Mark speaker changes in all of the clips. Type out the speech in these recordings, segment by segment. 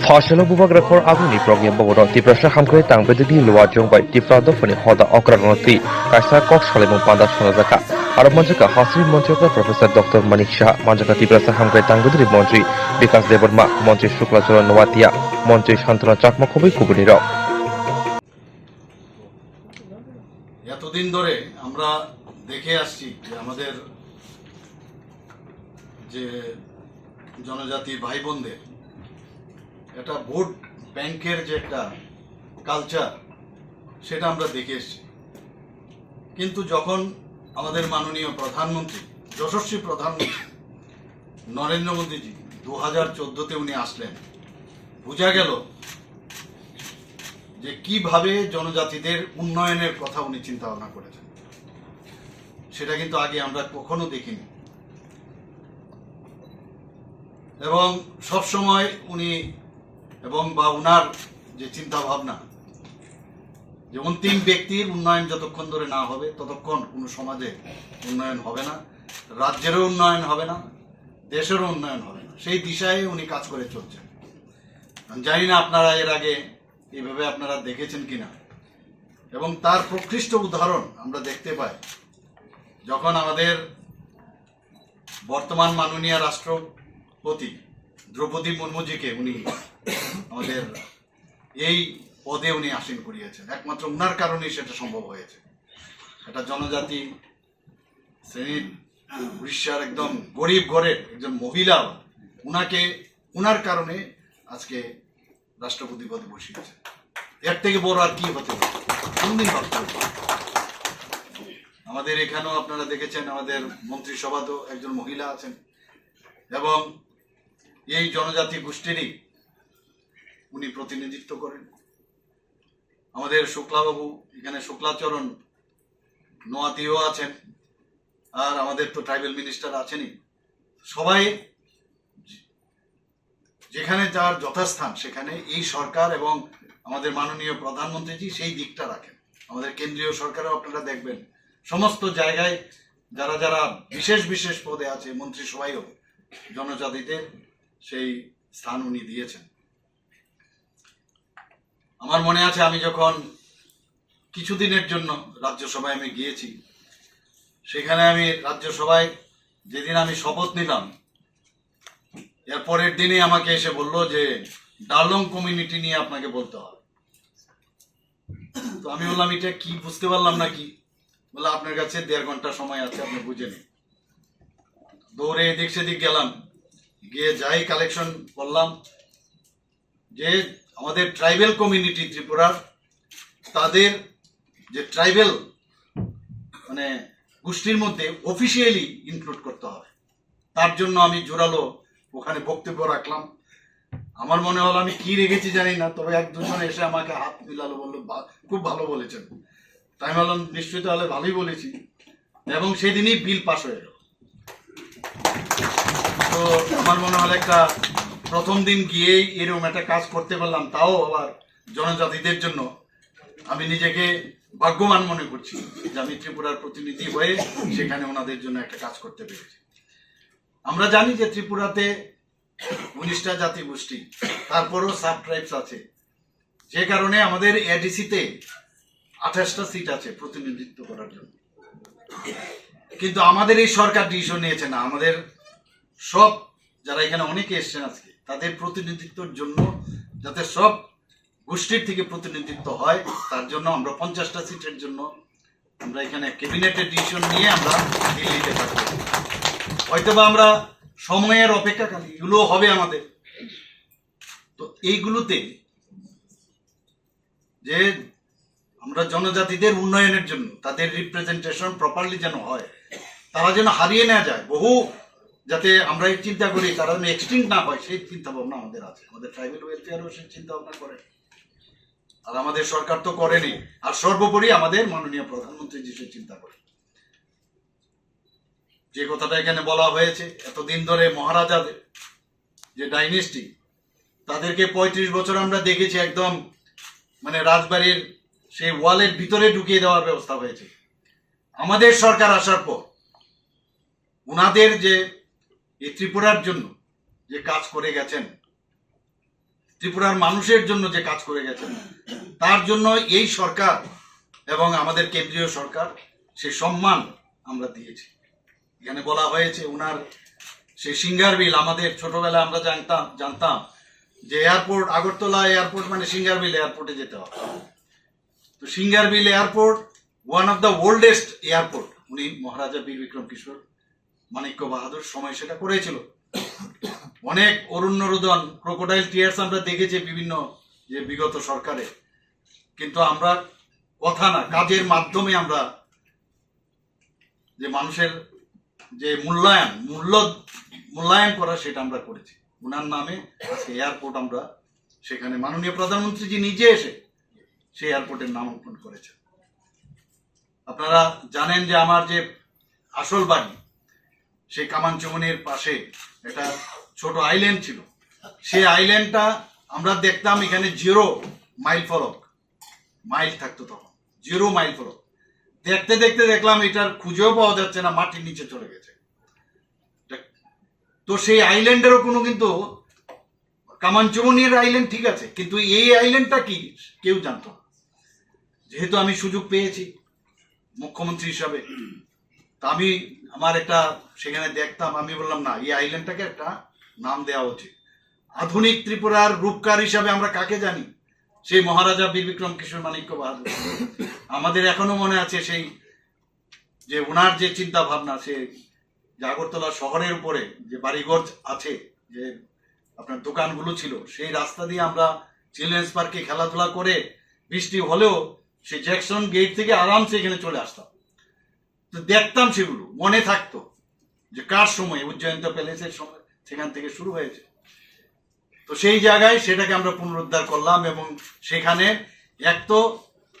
Speaker 1: Thashelo bubak rekor aguni program bawro tiprasa hamkre tangbedi luar jongbai tiprado fani hoda okranoti kaisa kok salimung panda sonajaka arab manjaka hasri মন্ত্রী professor doctor মানিক Shah manjaka tiprasa hamkre tangbedi মন্ত্রী বিকাশ দেববর্মা মন্ত্রী শুক্লাচরণ নোয়াতিয়া মন্ত্রী শান্তনা চাকমা খুবই কুবুনির
Speaker 2: এতদিন ধরে আমরা দেখে আসছি যে আমাদের যে জনজাতি ভাই বোনদের একটা ভোট ব্যাংকের যে একটা কালচার সেটা আমরা দেখে এসছি, কিন্তু যখন আমাদের মাননীয় প্রধানমন্ত্রী যশস্বী প্রধানমন্ত্রী নরেন্দ্র মোদীজি 2014-তে উনি আসলেন, বোঝা গেল যে কিভাবে জনজাতিদের উন্নয়নের কথা উনি চিন্তা ভাবনা করেছেন। সেটা কিন্তু আগে আমরা কখনো দেখিনি, এবং সবসময় উনি এবং বা উনার যে চিন্তা ভাবনা যে অন্তিম ব্যক্তির উন্নয়ন যতক্ষণ ধরে না হবে ততক্ষণ কোনো সমাজে উন্নয়ন হবে না, রাজ্যেরও উন্নয়ন হবে না, দেশেরও উন্নয়ন হবে না, সেই দিশায় উনি কাজ করে চলছেন। জানি না আপনারা এর আগে এইভাবে আপনারা দেখেছেন কিনা, এবং তার প্রকৃষ্ট উদাহরণ আমরা দেখতে পাই যখন আমাদের বর্তমান মাননীয় রাষ্ট্রপতি দ্রৌপদী মুর্মুজিকে উনি আমাদের এই পদে উনি আসীন করিয়েছেন। একমাত্র উনার কারণেই সেটা সম্ভব হয়েছে। একটা জনজাতি শ্রেণীর উড়িষ্যার একদম গরিব ঘরের একজন মহিলা উনার কারণে আজকে রাষ্ট্রপতি পদে বসিয়েছে। এর থেকে বড় আর কি হতে পারে? কোনদিন ভাবতে হবে। আমাদের এখানেও আপনারা দেখেছেন আমাদের মন্ত্রিসভাতেও একজন মহিলা আছেন, এবং এই জনজাতি গোষ্ঠীরই উনি প্রতিনিধিত্ব করেন। আমাদের শুক্লাবাবু এখানে শুক্লাচরণ নোয়াতিও আছেন, আর আমাদের তো ট্রাইবেল মিনিস্টার আছেনই। সবাই যেখানে যার যথাস্থান সেখানে এই সরকার এবং আমাদের মাননীয় প্রধানমন্ত্রীজি সেই দিকটা রাখেন। আমাদের কেন্দ্রীয় সরকারও আপনারা দেখবেন সমস্ত জায়গায় যারা যারা বিশেষ বিশেষ পদে আছে মন্ত্রিসভায়ও জনজাতিদের সেই স্থান উনি দিয়েছেন। আমার মনে আছে আমি যখন কিছুদিনের জন্য রাজ্যসভায় আমি গিয়েছি, সেখানে আমি রাজ্যসভায় যেদিন আমি শপথ নিলাম, এর পরের দিনে আমাকে এসে বলল যে ডালং কমিউনিটি নিয়ে আপনাকে বলতে হবে। তো আমি বললাম এটা কি, বুঝতে পারলাম না কি। বললো আপনার কাছে 1.5 ঘন্টা সময় আছে, আপনি বুঝে নিন। দৌড়ে এদিক সেদিক গেলাম, গিয়ে যাই কালেকশন করলাম যে আমাদের ট্রাইবেল কমিউনিটি ত্রিপুরার তাদের যে ট্রাইবেল মানে গোষ্ঠীর মধ্যে অফিসিয়ালি ইনক্লুড করতে হবে। তার জন্য আমি জোরালো ওখানে বক্তব্য রাখলাম। আমার মনে হলো আমি কি রেখেছি জানি না, তবে 1-2 জন এসে আমাকে হাত মিলালো, বললো খুব ভালো বলেছেন। তাই বললাম নিশ্চয়ই তাহলে ভালোই বলেছি, এবং সেদিনই বিল পাস হয়ে গেল। তো আমার মনে হলো একটা প্রথম দিন গিয়েই এরকম একটা কাজ করতে পারলাম, তাও আবার জনজাতিদের জন্য। আমি নিজেকে ভাগ্যবান মনে করছি যে আমি ত্রিপুরার প্রতিনিধি হয়ে সেখানে ওনাদের জন্য একটা কাজ করতে পেরেছি। আমরা জানি যে ত্রিপুরাতে 19টা জাতি গোষ্ঠী, তারপরও সাব ট্রাইবস আছে, যে কারণে আমাদের এডিসিতে 28টা সিট আছে প্রতিনিধিত্ব করার জন্য। কিন্তু আমাদের এই সরকার ডিসিশন নিয়েছে না, আমাদের সব যারা এখানে অনেকে এসছেন আজকে তাদের প্রতিনিধিত্বের জন্য, যাতে সব গোষ্ঠীর থেকে প্রতিনিধিত্ব হয়, তার জন্য আমরা 50টা সিটের জন্য আমরা এখানে ক্যাবিনেটের ডিসিশন নিয়ে আমরা দিল্লিতে থাকবো। হয়তোবা আমরা সময়ের অপেক্ষাকালী এগুলো হবে আমাদের। তো এইগুলোতে যে আমরা জনজাতিদের উন্নয়নের জন্য তাদের রিপ্রেজেন্টেশন প্রপারলি যেন হয়, তারা যেন হারিয়ে নেওয়া যায়, বহু যাতে আমরা এই চিন্তা করি তারা যেন এক্সটিংক্ট না হয়, সেই চিন্তা ভাবনা আমাদের আছে। আমাদের ট্রাইবেল ওয়েলফেয়ারও সেই চিন্তা ভাবনা করে, আর আমাদের সরকার তো করেনি। আর সর্বোপরি আমাদের মাননীয় প্রধানমন্ত্রী যে চিন্তা করে, যে কথাটা এখানে বলা হয়েছে, এতদিন ধরে মহারাজাদের যে ডাইনেস্টি, তাদেরকে 35 বছর আমরা দেখেছি একদম মানে রাজবাড়ির সেই ওয়ালের ভিতরে ঢুকিয়ে দেওয়ার ব্যবস্থা হয়েছে। আমাদের সরকার আসার পর ওনাদের যে এই ত্রিপুরার জন্য যে কাজ করে গেছেন, ত্রিপুরার মানুষের জন্য যে কাজ করে গেছেন, তার জন্য এই সরকার এবং আমাদের কেন্দ্রীয় সরকার সে সম্মান আমরা দিয়েছি। এখানে বলা হয়েছে উনার সে সিঙ্গার বিল, আমাদের ছোটবেলায় আমরা জানতাম যে এয়ারপোর্ট, আগরতলা এয়ারপোর্ট মানে সিঙ্গার বিল এয়ারপোর্টে যেতে হবে। তো singer bill airport one of the oldest airport, উনি মহারাজা বীর বিক্রম কিশোর মানিক্য বাহাদুর সময় সেটা করেছিল। অনেক অরণ্য রোদন, ক্রোকোডাইল টিয়ার্স আমরা দেখেছি বিভিন্ন যে বিগত সরকারে, কিন্তু আমরা কথা না কাজের মাধ্যমে আমরা যে মানুষের যে মূল্যায়ন করা সেটা আমরা করেছি। ওনার নামে আজকে এয়ারপোর্ট আমরা সেখানে মাননীয় প্রধানমন্ত্রীজি নিজে এসে সেই এয়ারপোর্টের নামাঙ্কন করেছেন। আপনারা জানেন যে আমার যে আসল বাড়ি সেই কামানচুমনির পাশে একটা ছোট আইল্যান্ড ছিল। সেই আইল্যান্ডটা আমরা দেখতাম এখানে 0 মাইল ফলক, মাইল থাকতো তখন 0 মাইল ফলক। দেখতে দেখতে দেখলাম এটার খুঁজেও পাওয়া যাচ্ছে না, মাটির নিচে চলে গেছে। তো সেই আইল্যান্ডেরও কোনো কিন্তু কামানচুমনির আইল্যান্ড ঠিক আছে, কিন্তু এই আইল্যান্ডটা কি কেউ জানতো না। যেহেতু আমি সুযোগ পেয়েছি মুখ্যমন্ত্রী হিসাবে, তা আমি আমার একটা সেখানে দেখতাম, আমি বললাম না এই আইল্যান্ডটাকে একটা নাম দেওয়া উচিত। আধুনিক ত্রিপুরার রূপকার হিসাবে আমরা কাকে জানি? সেই মহারাজা বীর বিক্রম কিশোর মানিক্য বাহাদুর। আমাদের এখনো মনে আছে সেই যে ওনার যে চিন্তা ভাবনা, সে যে আগরতলা শহরের উপরে যে বাড়িঘর আছে, যে আপনার দোকানগুলো ছিল, সেই রাস্তা দিয়ে আমরা চিলড্রেন্স পার্কে খেলাধুলা করে বৃষ্টি হলেও সেই জ্যাকসন গেট থেকে আরামসে এখানে চলে আসতাম। তো দেখতাম, সেগুলো মনে থাকতো যে কার সময় উজ্জয়ন্ত প্যালেসের সময় সেখান থেকে শুরু হয়েছে। তো সেই জায়গায় সেটাকে আমরা পুনরুদ্ধার করলাম এবং সেখানে এক তো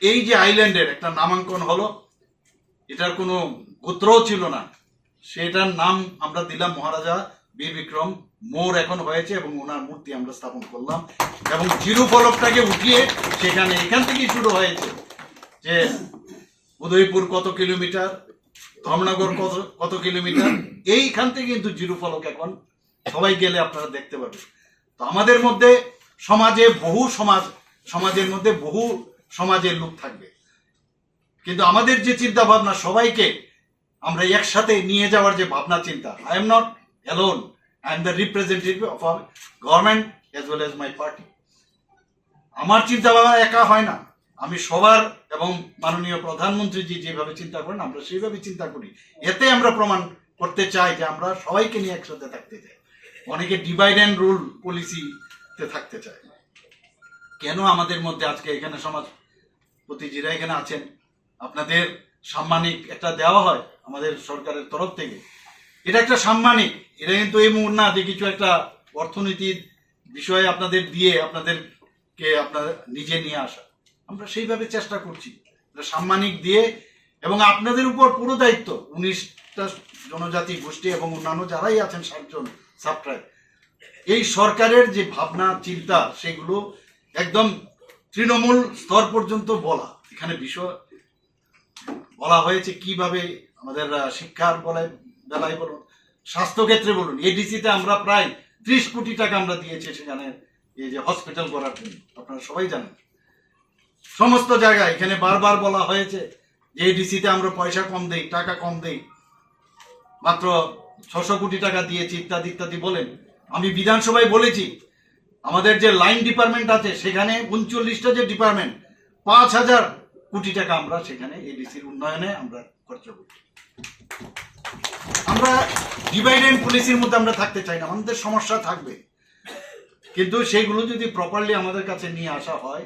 Speaker 2: এই যে আইল্যান্ডের একটা নামাঙ্কন হলো, এটার কোনো গোত্রও ছিল না, সেটার নাম আমরা দিলাম মহারাজা বীর বিক্রম মোড় এখন হয়েছে এবং ওনার মূর্তি আমরা স্থাপন করলাম এবং জিরো ফলকটাকে উঠিয়ে সেখানে এখান থেকেই শুরু হয়েছে যে উদয়পুর কত কিলোমিটার, ধর্মনগর কত কিলোমিটার, এইখান থেকে কিন্তু জিরো ফলক এখন সবাই গেলে আপনারা দেখতে পাবেন। তো আমাদের মধ্যে সমাজে সমাজের মধ্যে বহু সমাজের লোক থাকবে, কিন্তু আমাদের যে চিন্তা ভাবনা সবাইকে আমরা একসাথে নিয়ে যাওয়ার যে ভাবনা চিন্তা, I am not alone, I am the representative of our government as well as my party. আমার চিন্তা ভাবনা একা হয় না, আমি সবার এবং মাননীয় প্রধানমন্ত্রীজি যেভাবে চিন্তা করেন আমরা সেইভাবে চিন্তা করি। এতে আমরা প্রমাণ করতে চাই যে আমরা সবাইকে নিয়ে একসাথে থাকতে চাই। অনেকে ডিভাইড অ্যান্ড রুল পলিসিতে থাকতে চায়। কেন আমাদের মধ্যে আজকে এখানে সমাজপতি যারা এখানে আছেন, আপনাদের সাম্মানিক একটা দেওয়া হয় আমাদের সরকারের তরফ থেকে, এটা একটা সাম্মানিক, এটা কিন্তু এই মুহূর্তে না যে কিছু একটা অর্থনীতির বিষয়ে আপনাদের দিয়ে আপনাদেরকে আপনার নিজে নিয়ে আসা। আমরা সেইভাবে চেষ্টা করছি সাম্মানিক দিয়ে, এবং আপনাদের উপর পুরো দায়িত্ব 19টা জনজাতি গোষ্ঠী এবং অন্যান্য যারাই আছেন 60 জন সাবট্রাইব। এই সরকারের যে ভাবনা চিন্তা সেগুলো একদম তৃণমূল স্তর পর্যন্ত বলা। এখানে বিষয় বলা হয়েছে কিভাবে আমাদের শিক্ষার বেলায় বলুন, স্বাস্থ্যক্ষেত্রে বলুন, এডিসিতে আমরা প্রায় 30 কোটি টাকা আমরা দিয়েছি সেখানে এই যে হসপিটাল করার জন্য, আপনারা সবাই জানেন। সমস্ত জায়গায় এখানে বারবার বলা হয়েছে যে এডিসিতে আমরা পয়সা কম দেই, টাকা কম দেই, মাত্র 600 কোটি টাকা দিয়েছি ইত্যাদি ইত্যাদি বলেন। আমি বিধানসভায় বলেছি আমাদের যে লাইন ডিপার্টমেন্ট আছে সেখানে 39টা যে ডিপার্টমেন্ট 5000 কোটি টাকা আমরা সেখানে এডিসির উন্নয়নে আমরা খরচ করি। আমরা ডিভাইড অ্যান্ড পলিসির মধ্যে আমরা থাকতে চাই না, আমাদের সমস্যা থাকবে, কিন্তু সেগুলো যদি প্রপারলি আমাদের কাছে নিয়ে আসা হয়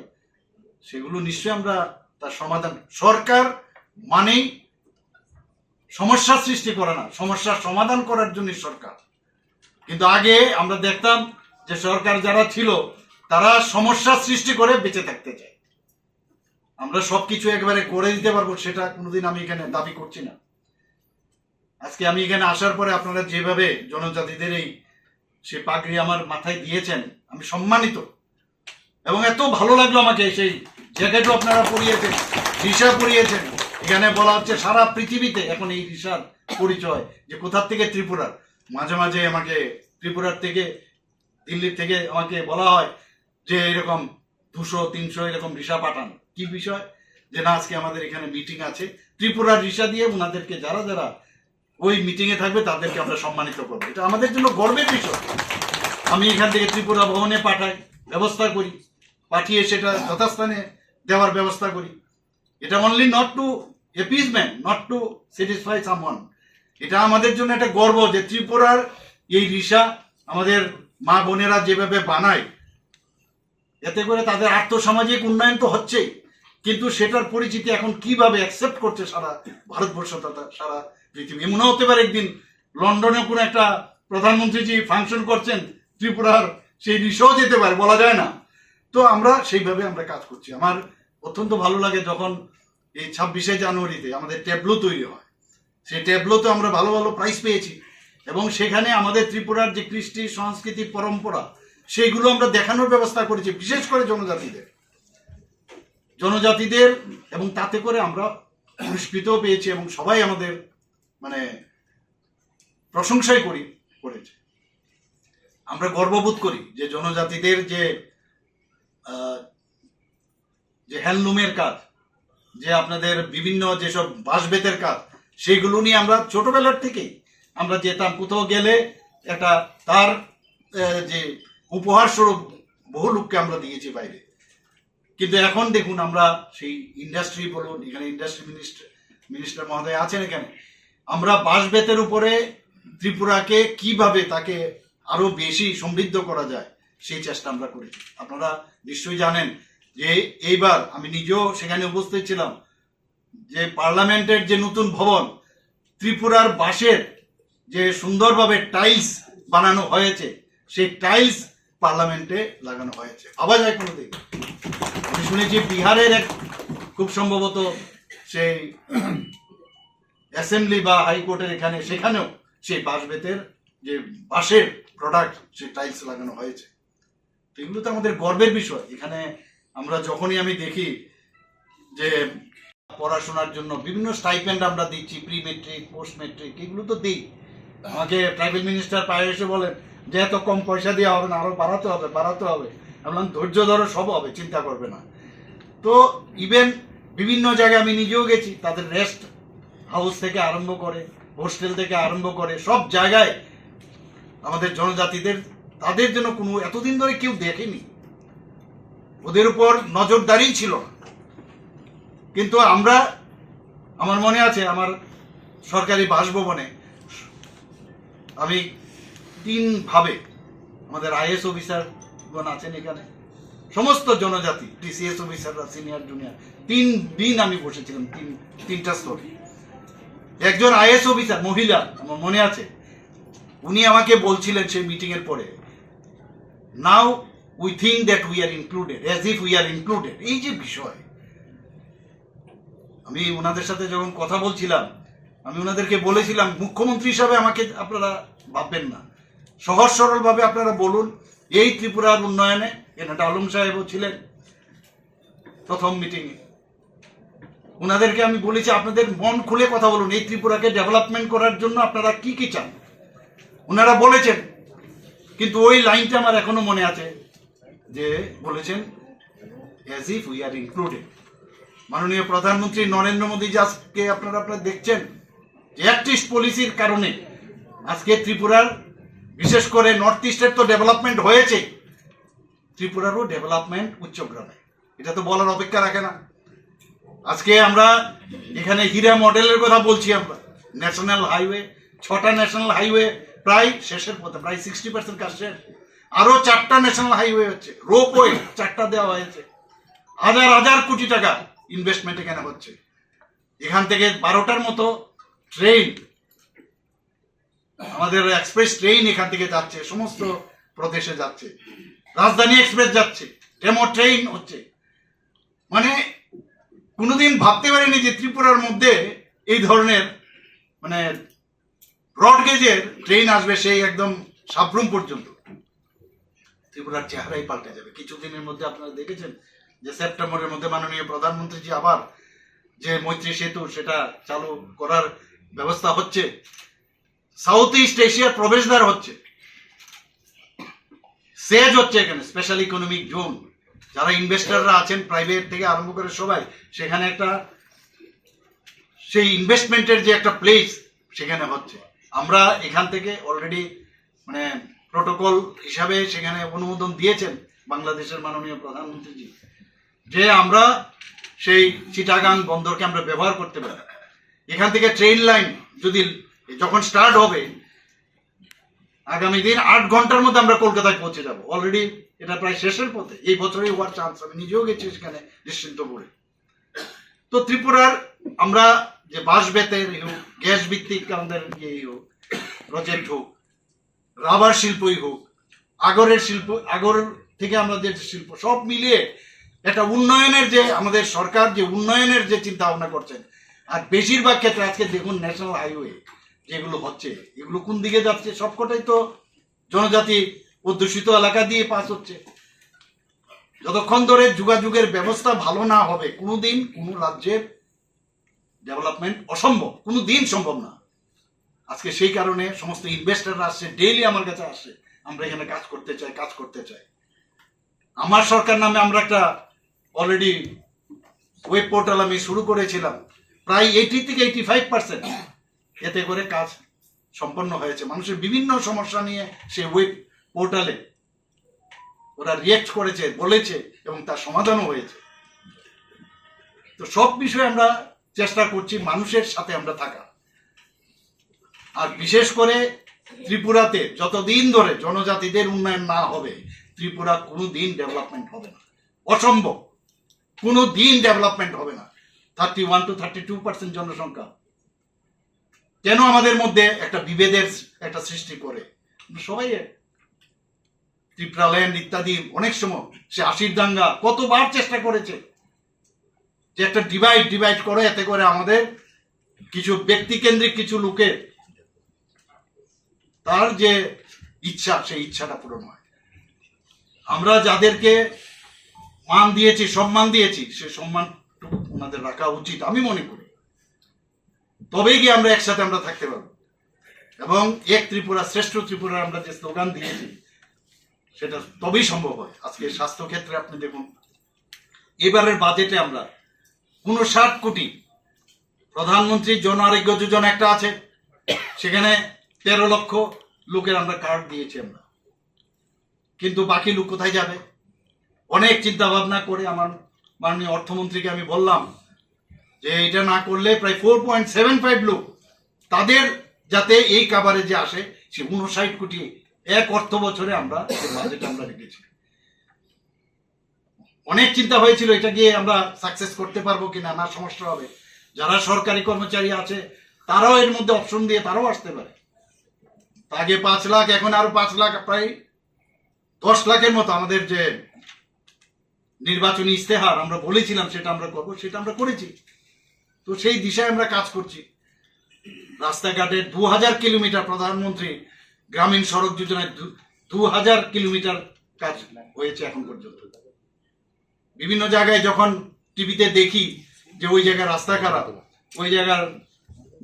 Speaker 2: সেগুলো নিশ্চয়ই আমরা তার সমাধান। সরকার মানেই সমস্যা সৃষ্টি করে না, সমস্যার সমাধান করার জন্য সরকার। কিন্তু আগে আমরা দেখতাম যে সরকার যারা ছিল তারা সমস্যা সৃষ্টি করে বেঁচে থাকতে চায়। আমরা সবকিছু একবারে করে দিতে পারবো সেটা কোনোদিন আমি এখানে দাবি করছি না। আজকে আমি এখানে আসার পরে আপনারা যেভাবে জনজাতিদের সেই পাগড়ি আমার মাথায় দিয়েছেন, আমি সম্মানিত এবং এত ভালো লাগলো আমাকে। সেই জ্যাকেটও আপনারা পরিয়েছেন, রিসা পরিয়েছেন। এখানে বলা হচ্ছে সারা পৃথিবীতে এখন এই রিসার পরিচয় যে কোথার থেকে ত্রিপুরার। মাঝে মাঝে আমাকে ত্রিপুরার থেকে, দিল্লির থেকে আমাকে বলা হয় যে এরকম 200-300 এরকম রিসা পাঠান। কি বিষয়? যে না, আজকে আমাদের এখানে মিটিং আছে, ত্রিপুরার রিসা দিয়ে ওনাদেরকে যারা যারা ওই মিটিং এ থাকবে তাদেরকে আমরা সম্মানিত করবো। এটা আমাদের জন্য গর্বের বিষয়। আমি এখান থেকে ত্রিপুরা ভবনে পাঠাই, ব্যবস্থা করি, পাঠিয়ে সেটা যথাস্থানে দেওয়ার ব্যবস্থা করি। এটা only not to appeasement, not to satisfy someone. এটা আমাদের জন্য একটা গর্ব যে ত্রিপুরার এই রিসা আমাদের মা বোনেরা যেভাবে বানায়, এতে করে তাদের আর্থসামাজিক উন্নয়ন তো হচ্ছেই, কিন্তু সেটার পরিচিতি এখন কিভাবে অ্যাকসেপ্ট করছে সারা ভারতবর্ষ তথা সারা পৃথিবী। এমনও হতে পারে একদিন লন্ডনে কোনো একটা প্রধানমন্ত্রীজি ফাংশন করছেন, ত্রিপুরার সেই রিসাও যেতে পারে, বলা যায় না। তো আমরা সেইভাবে আমরা কাজ করছি। আমার অত্যন্ত ভালো লাগে যখন এই 26শে জানুয়ারিতে আমাদের ট্যাবলো তৈরি হয়, সেই ট্যাবলোতে আমরা ভালো ভালো প্রাইজ পেয়েছি, এবং সেখানে আমাদের ত্রিপুরার যে কৃষ্টি সংস্কৃতি পরম্পরা সেইগুলো আমরা দেখানোর ব্যবস্থা করেছি, বিশেষ করে জনজাতিদের, এবং তাতে করে আমরা পুরস্কৃতও পেয়েছি, এবং সবাই আমাদের মানে প্রশংসাই করেছে। আমরা গর্ববোধ করি যে জনজাতিদের যে হ্যান্ডলুমের কাজ, যে আপনাদের বিভিন্ন যেসব বাঁশ-বেতের কাজ, সেগুলো নিয়ে আমরা ছোটবেলার থেকেই আমরা যেতাম, কোথাও গেলে একটা তার যে উপহার স্বরূপ বহু লোককে আমরা দিয়েছি বাইরে। কিন্তু এখন দেখুন আমরা সেই ইন্ডাস্ট্রি বলুন, এখানে ইন্ডাস্ট্রি মিনিস্টার মহোদয় আছেন এখানে, আমরা বাঁশ-বেতের উপরে ত্রিপুরাকে কিভাবে তাকে আরো বেশি সমৃদ্ধ করা যায় সেই চেষ্টা আমরা করেছি। আপনারা নিশ্চয়ই জানেন যে এইবার আমি নিজেও সেখানে উপস্থিত ছিলাম, যে পার্লামেন্টের যে নতুন ভবন, ত্রিপুরার বাঁশের যে সুন্দরভাবে টাইলস বানানো হয়েছে, সেই টাইলস পার্লামেন্টে লাগানো হয়েছে। ভাবা যায় কোনোদিন? আমি শুনেছি বিহারের এক খুব সম্ভবত সেই অ্যাসেম্বলি বা হাইকোর্টের সেখানেও সেই বাঁশ-বেতের যে বাঁশের প্রোডাক্ট, সেই টাইলস লাগানো হয়েছে। এগুলো তো আমাদের গর্বের বিষয়। এখানে আমরা যখনই আমি দেখি যে পড়াশোনার জন্য বিভিন্ন স্টাইপেন্ড আমরা দিচ্ছি, প্রি মেট্রিক, পোস্ট মেট্রিক, এগুলো তো দিই। আমাকে ট্রাইবেল মিনিস্টার পায়ে এসে বলেন যে এত কম পয়সা দেওয়া হবে না, আরো বাড়াতে হবে। আমি বললাম ধৈর্য ধরো, সব হবে, চিন্তা করবে না। তো ইভেন বিভিন্ন জায়গায় আমি নিজেও গেছি, তাদের রেস্ট হাউস থেকে আরম্ভ করে, হোস্টেল থেকে আরম্ভ করে, সব জায়গায় আমাদের জনজাতিদের, তাদের জন্য কোনো এতদিন ধরে কেউ দেখেনি, ওদের উপর নজরদারি ছিল না। কিন্তু আমার মনে আছে আমার সরকারি বাসভবনে আমি 3 ভাবে, আমাদের আইএস অফিসারগণ আছেন এখানে, সমস্ত জনজাতি, টিসিএস অফিসাররা, সিনিয়র জুনিয়র, 3 দিন আমি বসেছিলাম 3টা স্তরে। একজন আইএস অফিসার মহিলা, আমার মনে আছে, উনি আমাকে বলছিলেন সেই মিটিং এর পরে, now we think that we are included, as if we are included. এই যে বিষয়, আমি ওনাদের সাথে যখন কথা বলছিলাম, আমি ওনাদেরকে বলেছিলাম মুখ্যমন্ত্রী হিসাবে আমাকে আপনারা ভাববেন না, সহজ সরল ভাবে আপনারা বলুন এই ত্রিপুরার উন্নয়নে। এনাটা আলম সাহেবও ছিলেন প্রথম মিটিংয়ে, ওনাদেরকে আমি বলেছি আপনাদের মন খুলে কথা বলুন, এই ত্রিপুরাকে ডেভেলপমেন্ট করার জন্য আপনারা কি কি চান। ওনারা বলেছেন, কিন্তু ওই লাইনটা আমার এখনো মনে আছে, যে বলেছেন as if we are included. মাননীয় প্রধানমন্ত্রী নরেন্দ্র মোদী আজকে আপনারা দেখছেন যে অ্যাক্ট ইস্ট পলিসির কারণে আজকে ত্রিপুরার, বিশেষ করে নর্থ ইস্টের তো ডেভেলপমেন্ট হয়েছে, ত্রিপুরারও ডেভেলপমেন্ট উচ্চগ্রামে, এটা তো বলার অপেক্ষা রাখে না। আজকে আমরা এখানে হীরা মডেলের কথা বলছি, আমরা ন্যাশনাল হাইওয়ে, 6টা ন্যাশনাল হাইওয়ে প্রায় শেষের পথে, প্রায় 60% কাজ শেষ। আরো 4টা ন্যাশনাল হাইওয়ে হচ্ছে, রোপওয়ে 4টা দেওয়া হয়েছে, হাজার হাজার কোটি টাকা ইনভেস্টমেন্ট এখানে হচ্ছে। এখান থেকে 12টার মতো ট্রেন, আমাদের এক্সপ্রেস ট্রেন এখান থেকে যাচ্ছে, সমস্ত প্রদেশে যাচ্ছে, রাজধানী এক্সপ্রেস যাচ্ছে, ডেমো ট্রেন হচ্ছে। মানে কোনোদিন ভাবতে পারিনি যে ত্রিপুরার মধ্যে এই ধরনের মানে ব্রড গেজের ট্রেন আসবে, সেই একদম সাবরুম পর্যন্ত। ত্রিপুরার চেহারাই পাল্টে যাবে কিছুদিনের মধ্যে। আপনারা দেখেছেন যে সেপ্টেম্বরের মধ্যে মাননীয় প্রধানমন্ত্রীজি আবার যে মৈত্রী সেতু, সেটা চালু করার ব্যবস্থা হচ্ছে, সাউথ ইস্ট এশিয়ার প্রবেশদ্বার হচ্ছে, সেজ হচ্ছে এখানে স্পেশাল ইকোনমিক জোন, যারা ইনভেস্টররা আছেন প্রাইভেট থেকে আরম্ভ করে সবাই, সেখানে একটা সেই ইনভেস্টমেন্টের যে একটা প্লেস সেখানে হচ্ছে। আমরা এখান থেকে অলরেডি মানে প্রোটোকল হিসাবে সেখানে অনুমোদন দিয়েছেন বাংলাদেশের মাননীয় প্রধানমন্ত্রীজি, যে আমরা সেই চিটাগাং বন্দরকে আমরা ব্যবহার করতে পারি। এখান থেকে ট্রেন লাইন যদি যখন স্টার্ট হবে আগামী দিন 8 ঘন্টার মধ্যে আমরা কলকাতায় পৌঁছে যাব। অলরেডি এটা প্রায় শেষের পথে, এই বছরই হওয়ার চান্স। আমি নিজেও গেছি সেখানে নিশ্চিন্তপুরে। তো ত্রিপুরার আমরা যে বাঁশ বেতের হোক, গ্যাস ভিত্তিক আমাদের ইয়ে হোক, প্রজেক্ট হোক, রাবার শিল্পই হোক, আগরের শিল্প, আগর থেকে আমরা যে শিল্প, সব মিলিয়ে একটা উন্নয়নের যে আমাদের সরকার যে উন্নয়নের যে চিন্তা ভাবনা করছেন। আর বেশিরভাগ ক্ষেত্রে আজকে দেখুন ন্যাশনাল হাইওয়ে যেগুলো হচ্ছে, এগুলো কোন দিকে যাচ্ছে? সবকটাই তো জনজাতি অধ্যুষিত এলাকা দিয়ে পাস হচ্ছে। যতক্ষণ ধরে যোগাযোগের ব্যবস্থা ভালো না হবে, কোনোদিন কোনো রাজ্যের ডেভেলপমেন্ট অসম্ভব, কোনো দিন সম্ভব না। আজকে সেই কারণে সমস্ত ইনভেস্টাররা আসছে, ডেইলি আমার কাছে আসছে, আমরা এখানে কাজ করতে চাই, কাজ করতে চাই। আমার সরকার নামে আমরা একটা অলরেডি ওয়েব পোর্টাল আমি শুরু করেছিলাম, প্রায় 80 থেকে 85% এতে করে কাজ সম্পন্ন হয়েছে। মানুষের বিভিন্ন সমস্যা নিয়ে সে ওয়েব পোর্টালে ওরা রিয়েক্ট করেছে, বলেছে, এবং তার সমাধানও হয়েছে। তো সব বিষয়ে আমরা চেষ্টা করছি মানুষের সাথে আমরা থাকা। আর বিশেষ করে ত্রিপুরাতে যতদিন ধরে জনজাতিদের উন্নয়ন না হবে, ত্রিপুরা কোনো দিন ডেভেলপমেন্ট হবে না, অসম্ভব। কোনো দিন ডেভেলপমেন্ট হবে না। 31 to 32% জনসংখ্যা কেন আমাদের মধ্যে একটা বিভেদের একটা সৃষ্টি করে? সবাই ত্রিপুরাল্যান্ড ইত্যাদি অনেক সময় সে 80 দাঙ্গা কতবার চেষ্টা করেছে যে একটা ডিভাইড করে, এতে করে আমাদের কিছু ব্যক্তিকেন্দ্রিক কিছু লোকের তার যে ইচ্ছা, সেই ইচ্ছাটা পূরণ হয়। আমরা যাদেরকে মান দিয়েছি, সম্মান দিয়েছি, সে সম্মানটুকু ওনাদের রাখা উচিত আমি মনে করি। তবেই গিয়ে আমরা একসাথে আমরা থাকতে পারবো। এবং এক ত্রিপুরা শ্রেষ্ঠ ত্রিপুরা আমরা যে স্লোগান দিয়েছি, সেটা তবেই সম্ভব হয়। আজকে স্বাস্থ্য ক্ষেত্রে আপনি দেখুন, এবারের বাজেটে আমরা 59 কোটি প্রধানমন্ত্রী জন আরোগ্য যোজনা একটা আছে, সেখানে 13 লক্ষ লোকের আমরা কার্ড দিয়েছি আমরা। কিন্তু বাকি লোক কোথায় যাবে? অনেক চিন্তা ভাবনা করে আমার মাননীয় অর্থমন্ত্রীকে আমি বললাম যে এটা না করলে প্রায় 4.75 লোক তাদের যাতে এই কাভারেজে আসে, সে 59 কোটি এক অর্থ বছরে আমরা বাজেট আমরা রেখেছি। অনেক চিন্তা হয়েছিল এটা গিয়ে আমরা সাকসেস করতে পারবো কিনা, না সমস্যা হবে। যারা সরকারি কর্মচারী আছে তারাও এর মধ্যে অপশন দিয়ে তারাও আসতে পারে। আগে 5 লাখ, এখন আরো 5 লাখ, প্রায় 10 লাখের মতো আমাদের যে নির্বাচনী ইস্তেহার আমরা বলেছিলাম সেটা আমরা করবো, সেটা আমরা করেছি। তো সেই দিশায় আমরা কাজ করছি। রাস্তাঘাটে 2000 কিলোমিটার প্রধানমন্ত্রী গ্রামীণ সড়ক যোজনায় 2000 কিলোমিটার কাজ হয়েছে এখন পর্যন্ত। বিভিন্ন জায়গায় যখন টিভিতে দেখি যে ওই জায়গায় রাস্তা খারাপ, ওই জায়গার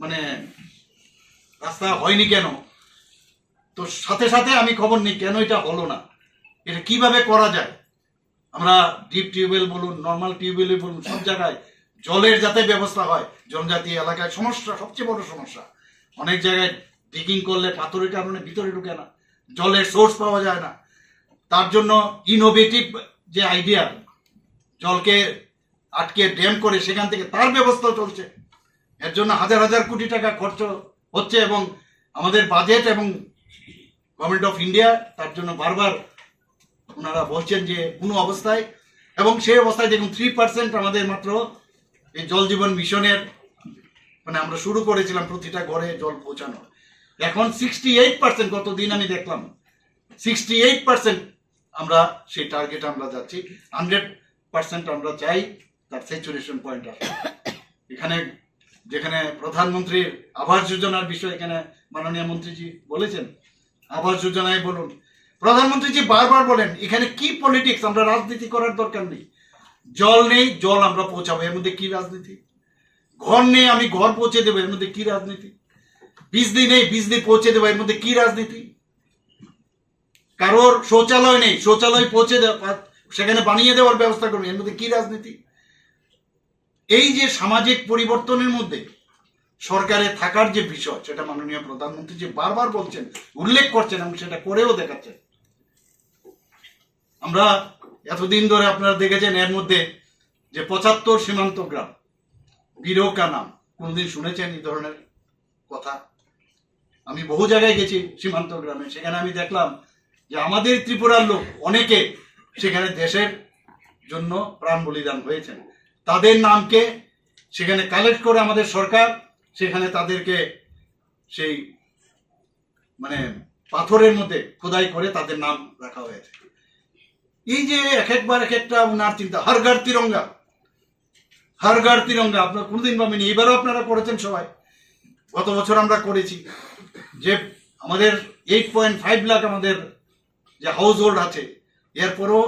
Speaker 2: মানে রাস্তা হয়নি কেন, তো সাথে সাথে আমি খবর নিই কেন এটা হলো না, এটা কিভাবে করা যায়। আমরা ডিপ টিউবওয়েল বলুন, নর্মাল টিউবওয়েল বলুন, সব জায়গায় জলের যাতে ব্যবস্থা হয়। জনজাতি এলাকায় সমস্যা, সবচেয়ে বড় সমস্যা, অনেক জায়গায় ডিগিং করলে পাথরের কারণে ভিতরে ঢুকে না, জলের সোর্স পাওয়া যায় না। তার জন্য ইনোভেটিভ যে আইডিয়া, জলকে আটকে ড্যাম করে সেখান থেকে তার ব্যবস্থা চলছে। এর জন্য হাজার হাজার কোটি টাকা খরচ হচ্ছে, এবং আমাদের বাজেট এবং গভর্নমেন্ট অফ ইন্ডিয়া তার জন্য বারবার ওনারা বলছেন যে কোনো অবস্থায়, এবং সেই অবস্থায় দেখুন 3% আমাদের মাত্র এই জল জীবন মিশনের মানে আমরা শুরু করেছিলাম প্রতিটা ঘরে জল পৌঁছানো। এখন 68%, গতদিন আমি দেখলাম 68% আমরা সেই টার্গেট আমরা যাচ্ছি। 100% আমরা চাই তার স্যাচুরেশন পয়েন্ট আসে। এখানে যেখানে প্রধানমন্ত্রীর আবাস যোজনার বিষয় এখানে মাননীয় মন্ত্রীজি বলেছেন, আবাস যোজনায় বলুন, প্রধানমন্ত্রীজি বারবার বলেন এখানে কি পলিটিক্স, আমরা রাজনীতি করার দরকার নেই। জল নেই, জল আমরা পৌঁছাবো, এর মধ্যে কি রাজনীতি? ঘর নেই, আমি ঘর পৌঁছে দেবো, এর মধ্যে কি রাজনীতি? বিজলি নেই, বিজলি পৌঁছে দেবো, এর মধ্যে কি রাজনীতি? কারোর শৌচালয় নেই, শৌচালয় পৌঁছে সেখানে বানিয়ে দেওয়ার ব্যবস্থা করবেন। এর মধ্যে কি রাজনীতি? এই যে সামাজিক পরিবর্তনের মধ্যে সরকারের থাকার যে বিষয়, সেটা মাননীয় প্রধানমন্ত্রী যে বারবার বলছেন, উল্লেখ করছেন এবং সেটা করেও দেখাচ্ছেন। আমরা এতদিন ধরে আপনারা দেখেছেন এর মধ্যে যে 75 সীমান্ত গ্রাম, বিরোকা নাম, কোনদিন শুনেছেন এই ধরনের কথা? আমি বহু জায়গায় গেছি সীমান্ত গ্রামে, সেখানে আমি দেখলাম যে আমাদের ত্রিপুরার লোক অনেকে সেখানে দেশের জন্য প্রাণ বলিদান হয়েছেন। তাদের নামকে সেখানে কালেক্ট করে আমাদের সরকার সেখানে তাদেরকে সেই মানে পাথরের মধ্যে খোদাই করে তাদের নাম রাখা হয়েছে। এই যে এক একবার এক একটা উনার চিন্তা, হর ঘর তিরঙ্গা, হর ঘর তিরঙ্গা, আপনার কোনদিন ভাবেনি, এবারও আপনারা করেছেন সবাই, গত বছর আমরা করেছি। যে আমাদের 8.5 লাখ আমাদের যে হাউস হোল্ড আছে, এরপরও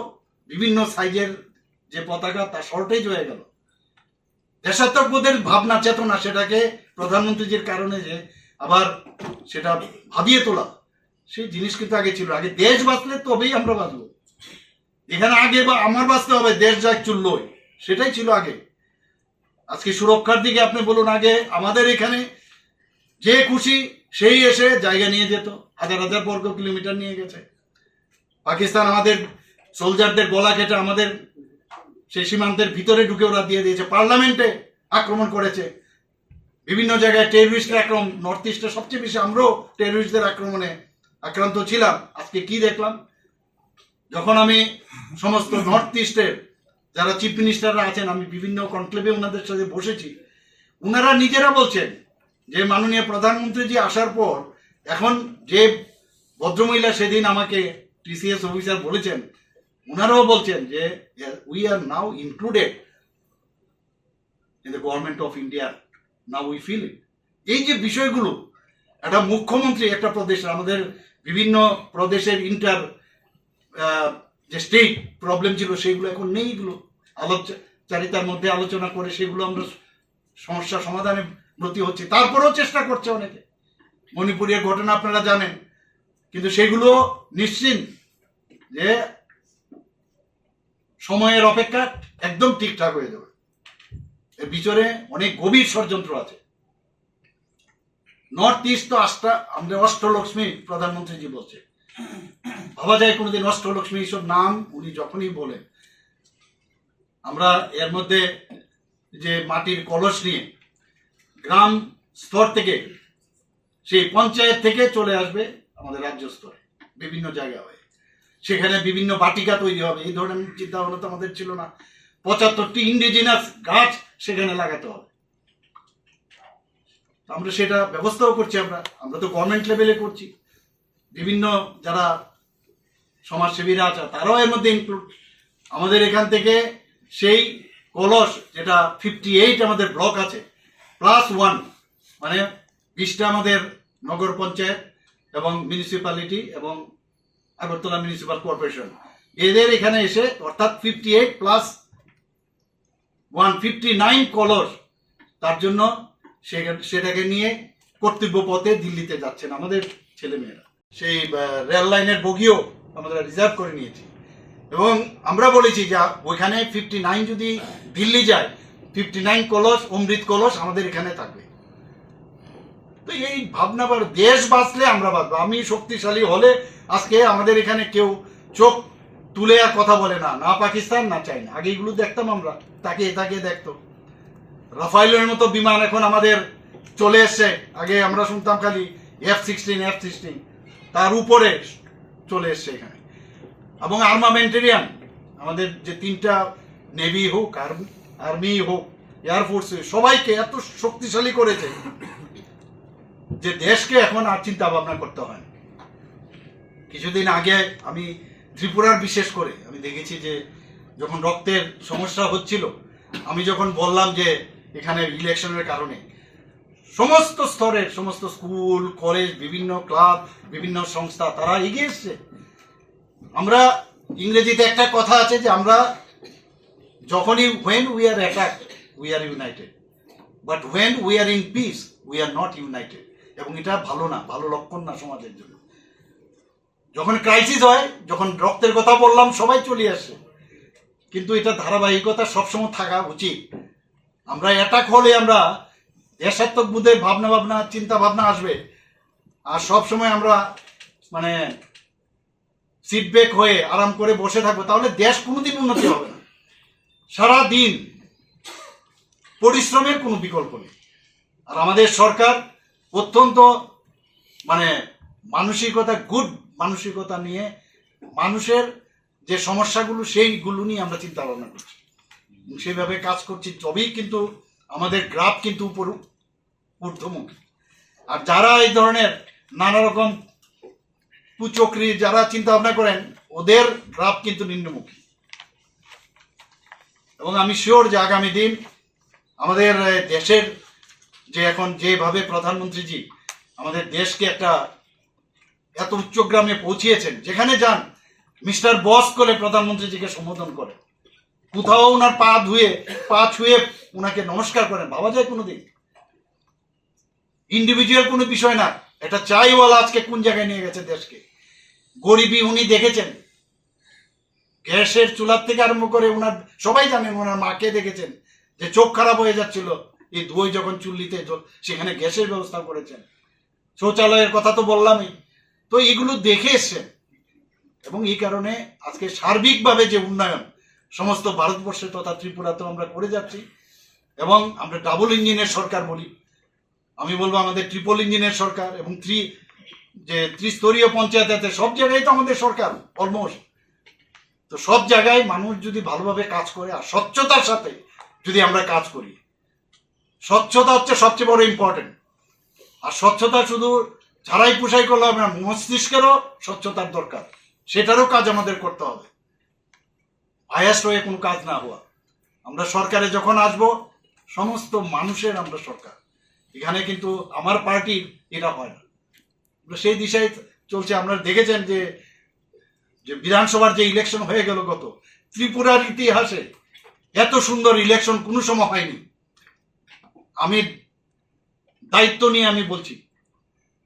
Speaker 2: বিভিন্ন সাইজের যে পতাকা তা শর্টেজ হয়ে গেল। দেশাত্মকবোধের ভাবনা চেতনা, সেটাকে প্রধানমন্ত্রীজির কারণে যে আবার সেটা ভাবিয়ে তোলা, সেই জিনিস কিন্তু আগে ছিল। আগে দেশ বাঁচলে তবেই আমরা বাঁচবো। এখানে আগে বা আমার বাঁচতে হবে, দেশ যাক চুল্লোয়, সেটাই ছিল আগে। আজকে সুরক্ষার দিকে আপনি বলুন, আগে আমাদের এখানে যে খুশি সেই এসে জায়গা নিয়ে যেত, হাজার হাজার বর্গ কিলোমিটার নিয়ে গেছে। পাকিস্তান আমাদের সোলজারদের গলা কেটে আমাদের সেই সীমান্তের ভিতরে ঢুকে ওরা দিয়ে দিয়েছে। পার্লামেন্টে আক্রমণ করেছে, বিভিন্ন জায়গায় টেররিস্টের আক্রমণ, নর্থ ইস্টে সবচেয়ে বেশি আমরাও টেররিস্টদের আক্রমণে আক্রান্ত ছিলাম। আজকে কি দেখলাম, যখন আমি সমস্ত নর্থ ইস্টের যারা চিফ মিনিস্টাররা আছেন, আমি বিভিন্ন কনক্লেভে ওনাদের সাথে বসেছি, ওনারা নিজেরা বলছেন যে মাননীয় প্রধানমন্ত্রীজি আসার পর এখন যে ভদ্রমহিলা সেদিন আমাকে টিসিএস অফিসার বলেছেন, ওনারাও বলছেন যে we are now included in the government of India, now we feel it. এই যে বিষয়গুলো, একটা মুখ্যমন্ত্রী একটা প্রদেশের, আমাদের বিভিন্ন প্রদেশের যে স্টেট প্রবলেম ছিল সেগুলো এখন নেই। এগুলো আলোচনার মধ্যে আলোচনা করে সেগুলো আমরা সমস্যা সমাধানে ব্রতী হচ্ছে। তারপরেও চেষ্টা করছে অনেকে। মণিপুরের ঘটনা আপনারা জানেন, কিন্তু সেগুলো নিশ্চিত যে সময়ের অপেক্ষা একদম ঠিকঠাক হয়ে যাবে। এর ভিতরে অনেক গভীর ষড়যন্ত্র আছে। নর্থ ইস্ট তো আমাদের অষ্টলক্ষ্মী প্রধানমন্ত্রীজি বলছে, ভাবা যায় কোনোদিন অষ্টলক্ষ্মী এইসব নাম উনি যখনই বলেন। আমরা এর মধ্যে যে মাটির কলস নিয়ে গ্রাম স্তর থেকে, সেই পঞ্চায়েত থেকে চলে আসবে আমাদের রাজ্য স্তরে, বিভিন্ন জায়গায় হয়ে সেখানে বিভিন্ন বাটিকা তৈরি হবে। এই ধরনের চিন্তা ভাবনা তো আমাদের ছিল না। 75টি ইন্ডিজিনাস গাছ সেখানে লাগাতে হবে। আমরা সেটা ব্যবস্থাও করছি। আমরা তো গভর্নমেন্ট লেভেলে করছি। বিভিন্ন যারা সমাজসেবীরা আছে তারাও এর মধ্যে ইনক্লুড। আমাদের এখান থেকে সেই কলস, যেটা 58 আমাদের ব্লক আছে, +1 মানে 20টা আমাদের নগর পঞ্চায়েত এবং মিউনিসিপ্যালিটি এবং আগরতলা মিউনিসিপাল কর্পোরেশন, এদের এখানে এসে, অর্থাৎ 58 + 1 59 কলস, তার জন্য সেটাকে নিয়ে কর্তব্য পথে দিল্লিতে যাচ্ছেন আমাদের ছেলেমেয়েরা। সেই রেল লাইনের বগিও আমরা রিজার্ভ করে নিয়েছি এবং আমরা বলেছি যে ওইখানে 59 যদি দিল্লি যায়, 59 কলস, অমৃত কলস আমাদের এখানে থাকবে। তো এই ভাবনা, দেশ বাঁচলে আমরা বাঁচবো। আমি শক্তিশালী হলে আজকে আমাদের এখানে কেউ চোখ তুলে আর কথা বলে না, না পাকিস্তান না চাইনা। আগে এগুলো দেখতাম, আমরা তাকিয়ে তাকিয়ে দেখতো। রাফাইলের মতো বিমান এখন আমাদের চলে এসছে। আগে আমরা শুনতাম খালি F-16, তার উপরে চলে এসছে এখানে। এবং আর্মামেন্টেরিয়ান আমাদের যে 3টা নেভি হোক, আর্মি হোক, এয়ারফোর্স, সবাইকে এত শক্তিশালী করেছে যে দেশকে এখন আর চিন্তা ভাবনা করতে হয় না। কিছুদিন আগে আমি ত্রিপুরার বিশেষ করে আমি দেখেছি যে যখন রক্তের সমস্যা হচ্ছিল, আমি যখন বললাম যে এখানে ইলেকশনের কারণে সমস্ত স্তরের সমস্ত স্কুল, কলেজ, বিভিন্ন ক্লাব, বিভিন্ন সংস্থা তারা এগিয়ে এসছে। আমরা ইংরেজিতে একটা কথা আছে যে আমরা যখনই when we are attacked we are united, but when we are in peace we are not united। এবং এটা ভালো না, ভালো লক্ষণ না সমাজের জন্য। যখন ক্রাইসিস হয়, যখন রক্তের কথা বললাম সবাই চলে আসে, কিন্তু এটা ধারাবাহিকতা সবসময় থাকা উচিত। আমরা অ্যাটাক হলে আমরা দেশাত্মক বোধের ভাবনা চিন্তা ভাবনা আসবে, আর সব সময় আমরা মানে সিটব্যাক হয়ে আরাম করে বসে থাকবো, তাহলে দেশ কোনোদিন উন্নতি হবে না। সারা দিন পরিশ্রমের কোনো বিকল্প নেই। আর আমাদের সরকার অত্যন্ত মানে মানসিকতা, গুড মানসিকতা নিয়ে মানুষের যে সমস্যাগুলো সেইগুলো নিয়ে আমরা চিন্তা ভাবনা করছি, সেভাবে কাজ করছি, তবেই কিন্তু আমাদের গ্রাফ কিন্তু উপর ঊর্ধ্বমুখী। আর যারা এই ধরনের নানা রকম কুচক্রি যারা চিন্তা ভাবনা করেন, ওদের গ্রাফ কিন্তু নিম্নমুখী। এবং আমি শিওর যে আগামী দিন আমাদের দেশের যে এখন যেভাবে প্রধানমন্ত্রীজি আমাদের দেশকে একটা এত উচ্চগ্রামে পৌঁছিয়েছেন, যেখানে যান মিস্টার বস করে প্রধানমন্ত্রীজিকে সম্বোধন করে, কোথাও ওনার পা ছুঁয়ে ওনাকে নমস্কার করেন, ভাবা যায় কোনোদিন? ইন্ডিভিজুয়াল কোনো বিষয় না, এটা চাইওয়ালা আজকে কোন জায়গায় নিয়ে গেছে দেশকে। গরিবী উনি দেখেছেন, গ্যাসের চুলার থেকে আরম্ভ করে ওনার সবাই জানেন, ওনার মাকে দেখেছেন যে চোখ খারাপ হয়ে যাচ্ছিল এই ধুয়োয় যখন চুল্লিতে সেখানে গ্যাসের ব্যবস্থা করেছেন, শৌচালয়ের কথা তো বললামই। তো এগুলো দেখে এসছেন, এবং এই কারণে আজকে সার্বিকভাবে যে উন্নয়ন সমস্ত ভারতবর্ষে তথা ত্রিপুরাতেও আমরা করে যাচ্ছি। এবং আমরা ডাবল ইঞ্জিনের সরকার বলি, আমি বলবো আমাদের ট্রিপল ইঞ্জিনের সরকার, এবং ত্রিস্তরীয় পঞ্চায়েত, সব জায়গায় তো আমাদের সরকার অলমোস্ট। তো সব জায়গায় মানুষ যদি ভালোভাবে কাজ করে আর স্বচ্ছতার সাথে যদি আমরা কাজ করি, স্বচ্ছতা হচ্ছে সবচেয়ে বড় ইম্পর্টেন্ট। আর স্বচ্ছতা শুধু ঝাড়াই পুষাই করলে হবে না, মস্তিষ্কেরও স্বচ্ছতার দরকার, সেটারও কাজ আমাদের করতে হবে। বায়াসড হয়ে কোনো কাজ না হওয়া। আমরা সরকারে যখন আসব, সমস্ত মানুষের আমরা সরকার, এখানে কিন্তু আমার পার্টির এটা হয় না, সেই দিশায় চলছে। আপনারা দেখেছেন যে বিধানসভার যে ইলেকশন হয়ে গেল গত, ত্রিপুরার ইতিহাসে এত সুন্দর ইলেকশন কোনো সময় হয়নি। আমি দায়িত্ব নিয়ে আমি বলছি,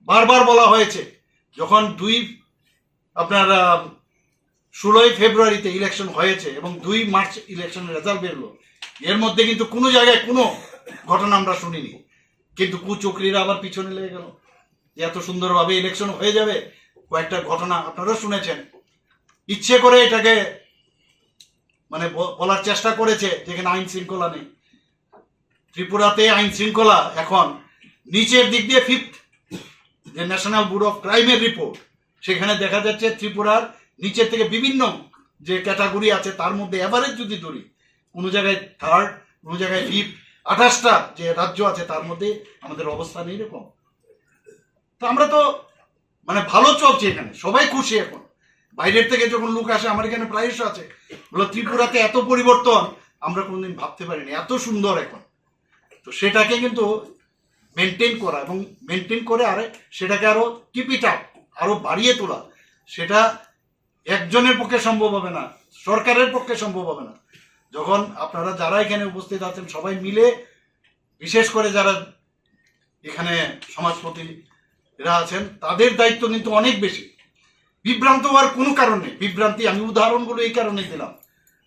Speaker 2: বারবার বলা হয়েছে, যখন 16ই ফেব্রুয়ারিতে ইলেকশন হয়েছে এবং 2 মার্চ ইলেকশনের রেজাল্ট বেরলো, এর মধ্যে কিন্তু কোনো জায়গায় কোনো ঘটনা আমরা শুনিনি। কিন্তু কুচক্রীরা আবার পিছনে লেগে গেল, এত সুন্দরভাবে ইলেকশন হয়ে যাবে। কয়েকটা ঘটনা আপনারা শুনেছেন, ইচ্ছে করে এটাকে মানে বলার চেষ্টা করেছে যেখানে আইন শৃঙ্খলা নেই। ত্রিপুরাতে আইন শৃঙ্খলা এখন নিচের দিক দিয়ে 5th যে ন্যাশনাল ব্যুরো অফ ক্রাইমের রিপোর্ট, সেখানে দেখা যাচ্ছে ত্রিপুরার নিচের থেকে বিভিন্ন যে ক্যাটাগরি আছে তার মধ্যে এভারেজ যদি ধরি, কোনো জায়গায় 3rd, কোনো জায়গায় 5th, 28টা যে রাজ্য আছে তার মধ্যে আমাদের অবস্থান এইরকম। তো আমরা তো মানে ভালো চলছে, এখানে সবাই খুশি। এখন বাইরের থেকে যখন লোক আসে, আমার এখানে প্রায়শ আছে, বলো ত্রিপুরাতে এত পরিবর্তন আমরা কোনোদিন ভাবতে পারিনি, এত সুন্দর এখন। তো সেটাকে কিন্তু মেনটেন করা এবং মেনটেন করে আর সেটাকে আরো কিপ ইট আপ, আরো বাড়িয়ে তোলা, সেটা একজনের পক্ষে সম্ভব হবে না, সরকারের পক্ষে সম্ভব হবে না। যখন আপনারা যারা এখানে উপস্থিত আছেন সবাই মিলে, বিশেষ করে যারা এখানে সমাজপতিরা আছেন, তাদের দায়িত্ব কিন্তু অনেক বেশি। বিভ্রান্ত হওয়ার কোনো কারণ নেই। বিভ্রান্তি, আমি উদাহরণগুলো এই কারণে দিলাম,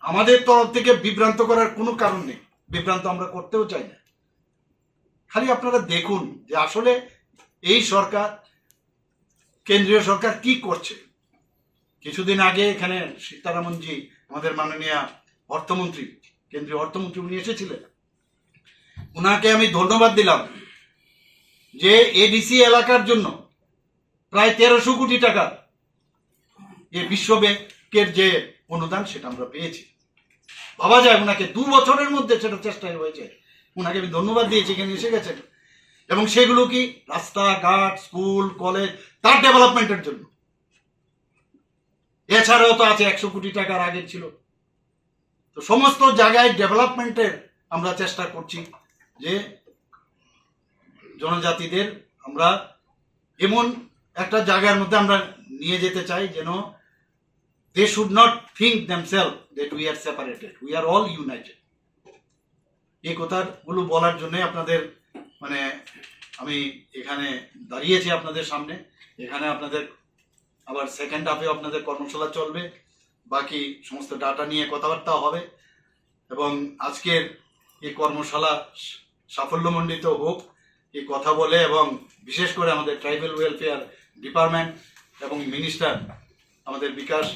Speaker 2: আমাদের তরফ থেকে বিভ্রান্ত করার কোনো কারণ নেই, বিভ্রান্ত আমরা করতেও চাই না। খালি আপনারা দেখুন যে আসলে এই সরকার, কেন্দ্রীয় সরকার কি করছে। কিছুদিন আগে এখানে সীতারামনজি, আমাদের মাননীয় অর্থমন্ত্রী, কেন্দ্রীয় অর্থমন্ত্রী, উনি এসেছিলেন, ওনাকে আমি ধন্যবাদ দিলাম যে এডিসি এলাকার জন্য প্রায় 1300 কোটি টাকা এই বিশ্ব ব্যাংকের যে অনুদান সেটা আমরা পেয়েছি। ভাবা যায়, ওনাকে 2 বছরের মধ্যে সেটা চেষ্টায় হয়েছে। ওনাকে আমি ধন্যবাদ দিয়েছি, এখানে এসে গেছেন। এবং সেগুলো কি রাস্তাঘাট, স্কুল, কলেজ, তার ডেভেলপমেন্টের জন্য। এছাড়াও তো আছে 100 কোটি টাকার আগে ছিল। তো সমস্ত জায়গায় ডেভেলপমেন্টের আমরা চেষ্টা করছি, যে জনজাতিদের আমরা এমন একটা জায়গার মধ্যে আমরা নিয়ে যেতে চাই যেন they should not think themselves that we are separated, we are all united। এই কথাগুলো বলার জন্য আপনাদের মানে আমি এখানে দাঁড়িয়েছি আপনাদের সামনে। এখানে আপনাদের আবার সেকেন্ড হাফে আপনাদের কর্মশালা চলবে, বাকি সমস্ত ডাটা নিয়ে কথাবার্তা হবে এবং আজকের এই কর্মশালা সাফল্যমণ্ডিত হোক এই কথা বলে, এবং বিশেষ করে আমাদের ট্রাইবাল ওয়েলফেয়ার ডিপার্টমেন্ট এবং মিনিস্টার আমাদের বিকাশ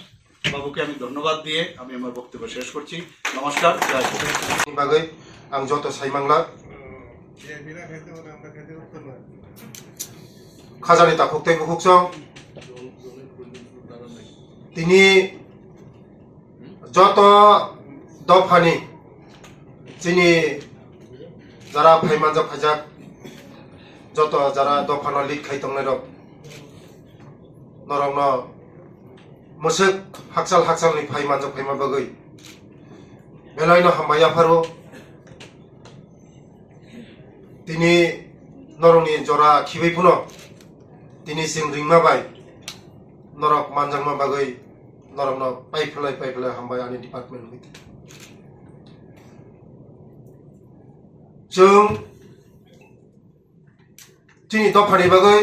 Speaker 2: বাবুকে আমি ধন্যবাদ দিয়ে আমি আমার বক্তব্য শেষ করছি। নমস্কার, জয় হিন্দ।
Speaker 3: बागै आं जत साइमांला खाजानि ताखुकते बुहुकजों তিনি যত দফানি যিনি যারা ফাইমানজা ফাইজাক যত যারা দফানো লিড খাইতংনাय रक नरंनो मोसक हाकसाल हाकसालनि फाइमानजा फाइमा बागै बेलायनो हामबाया फारो তিনি নরনি জরা খিবাইপুনো তিনি সিং রিংমাবাই নরক মানজাংমা বাগৈ নরকनो पाइफलाय हामबाय आंनि डिपार्टमेन्ट हइते जों दिनै दफानि बागै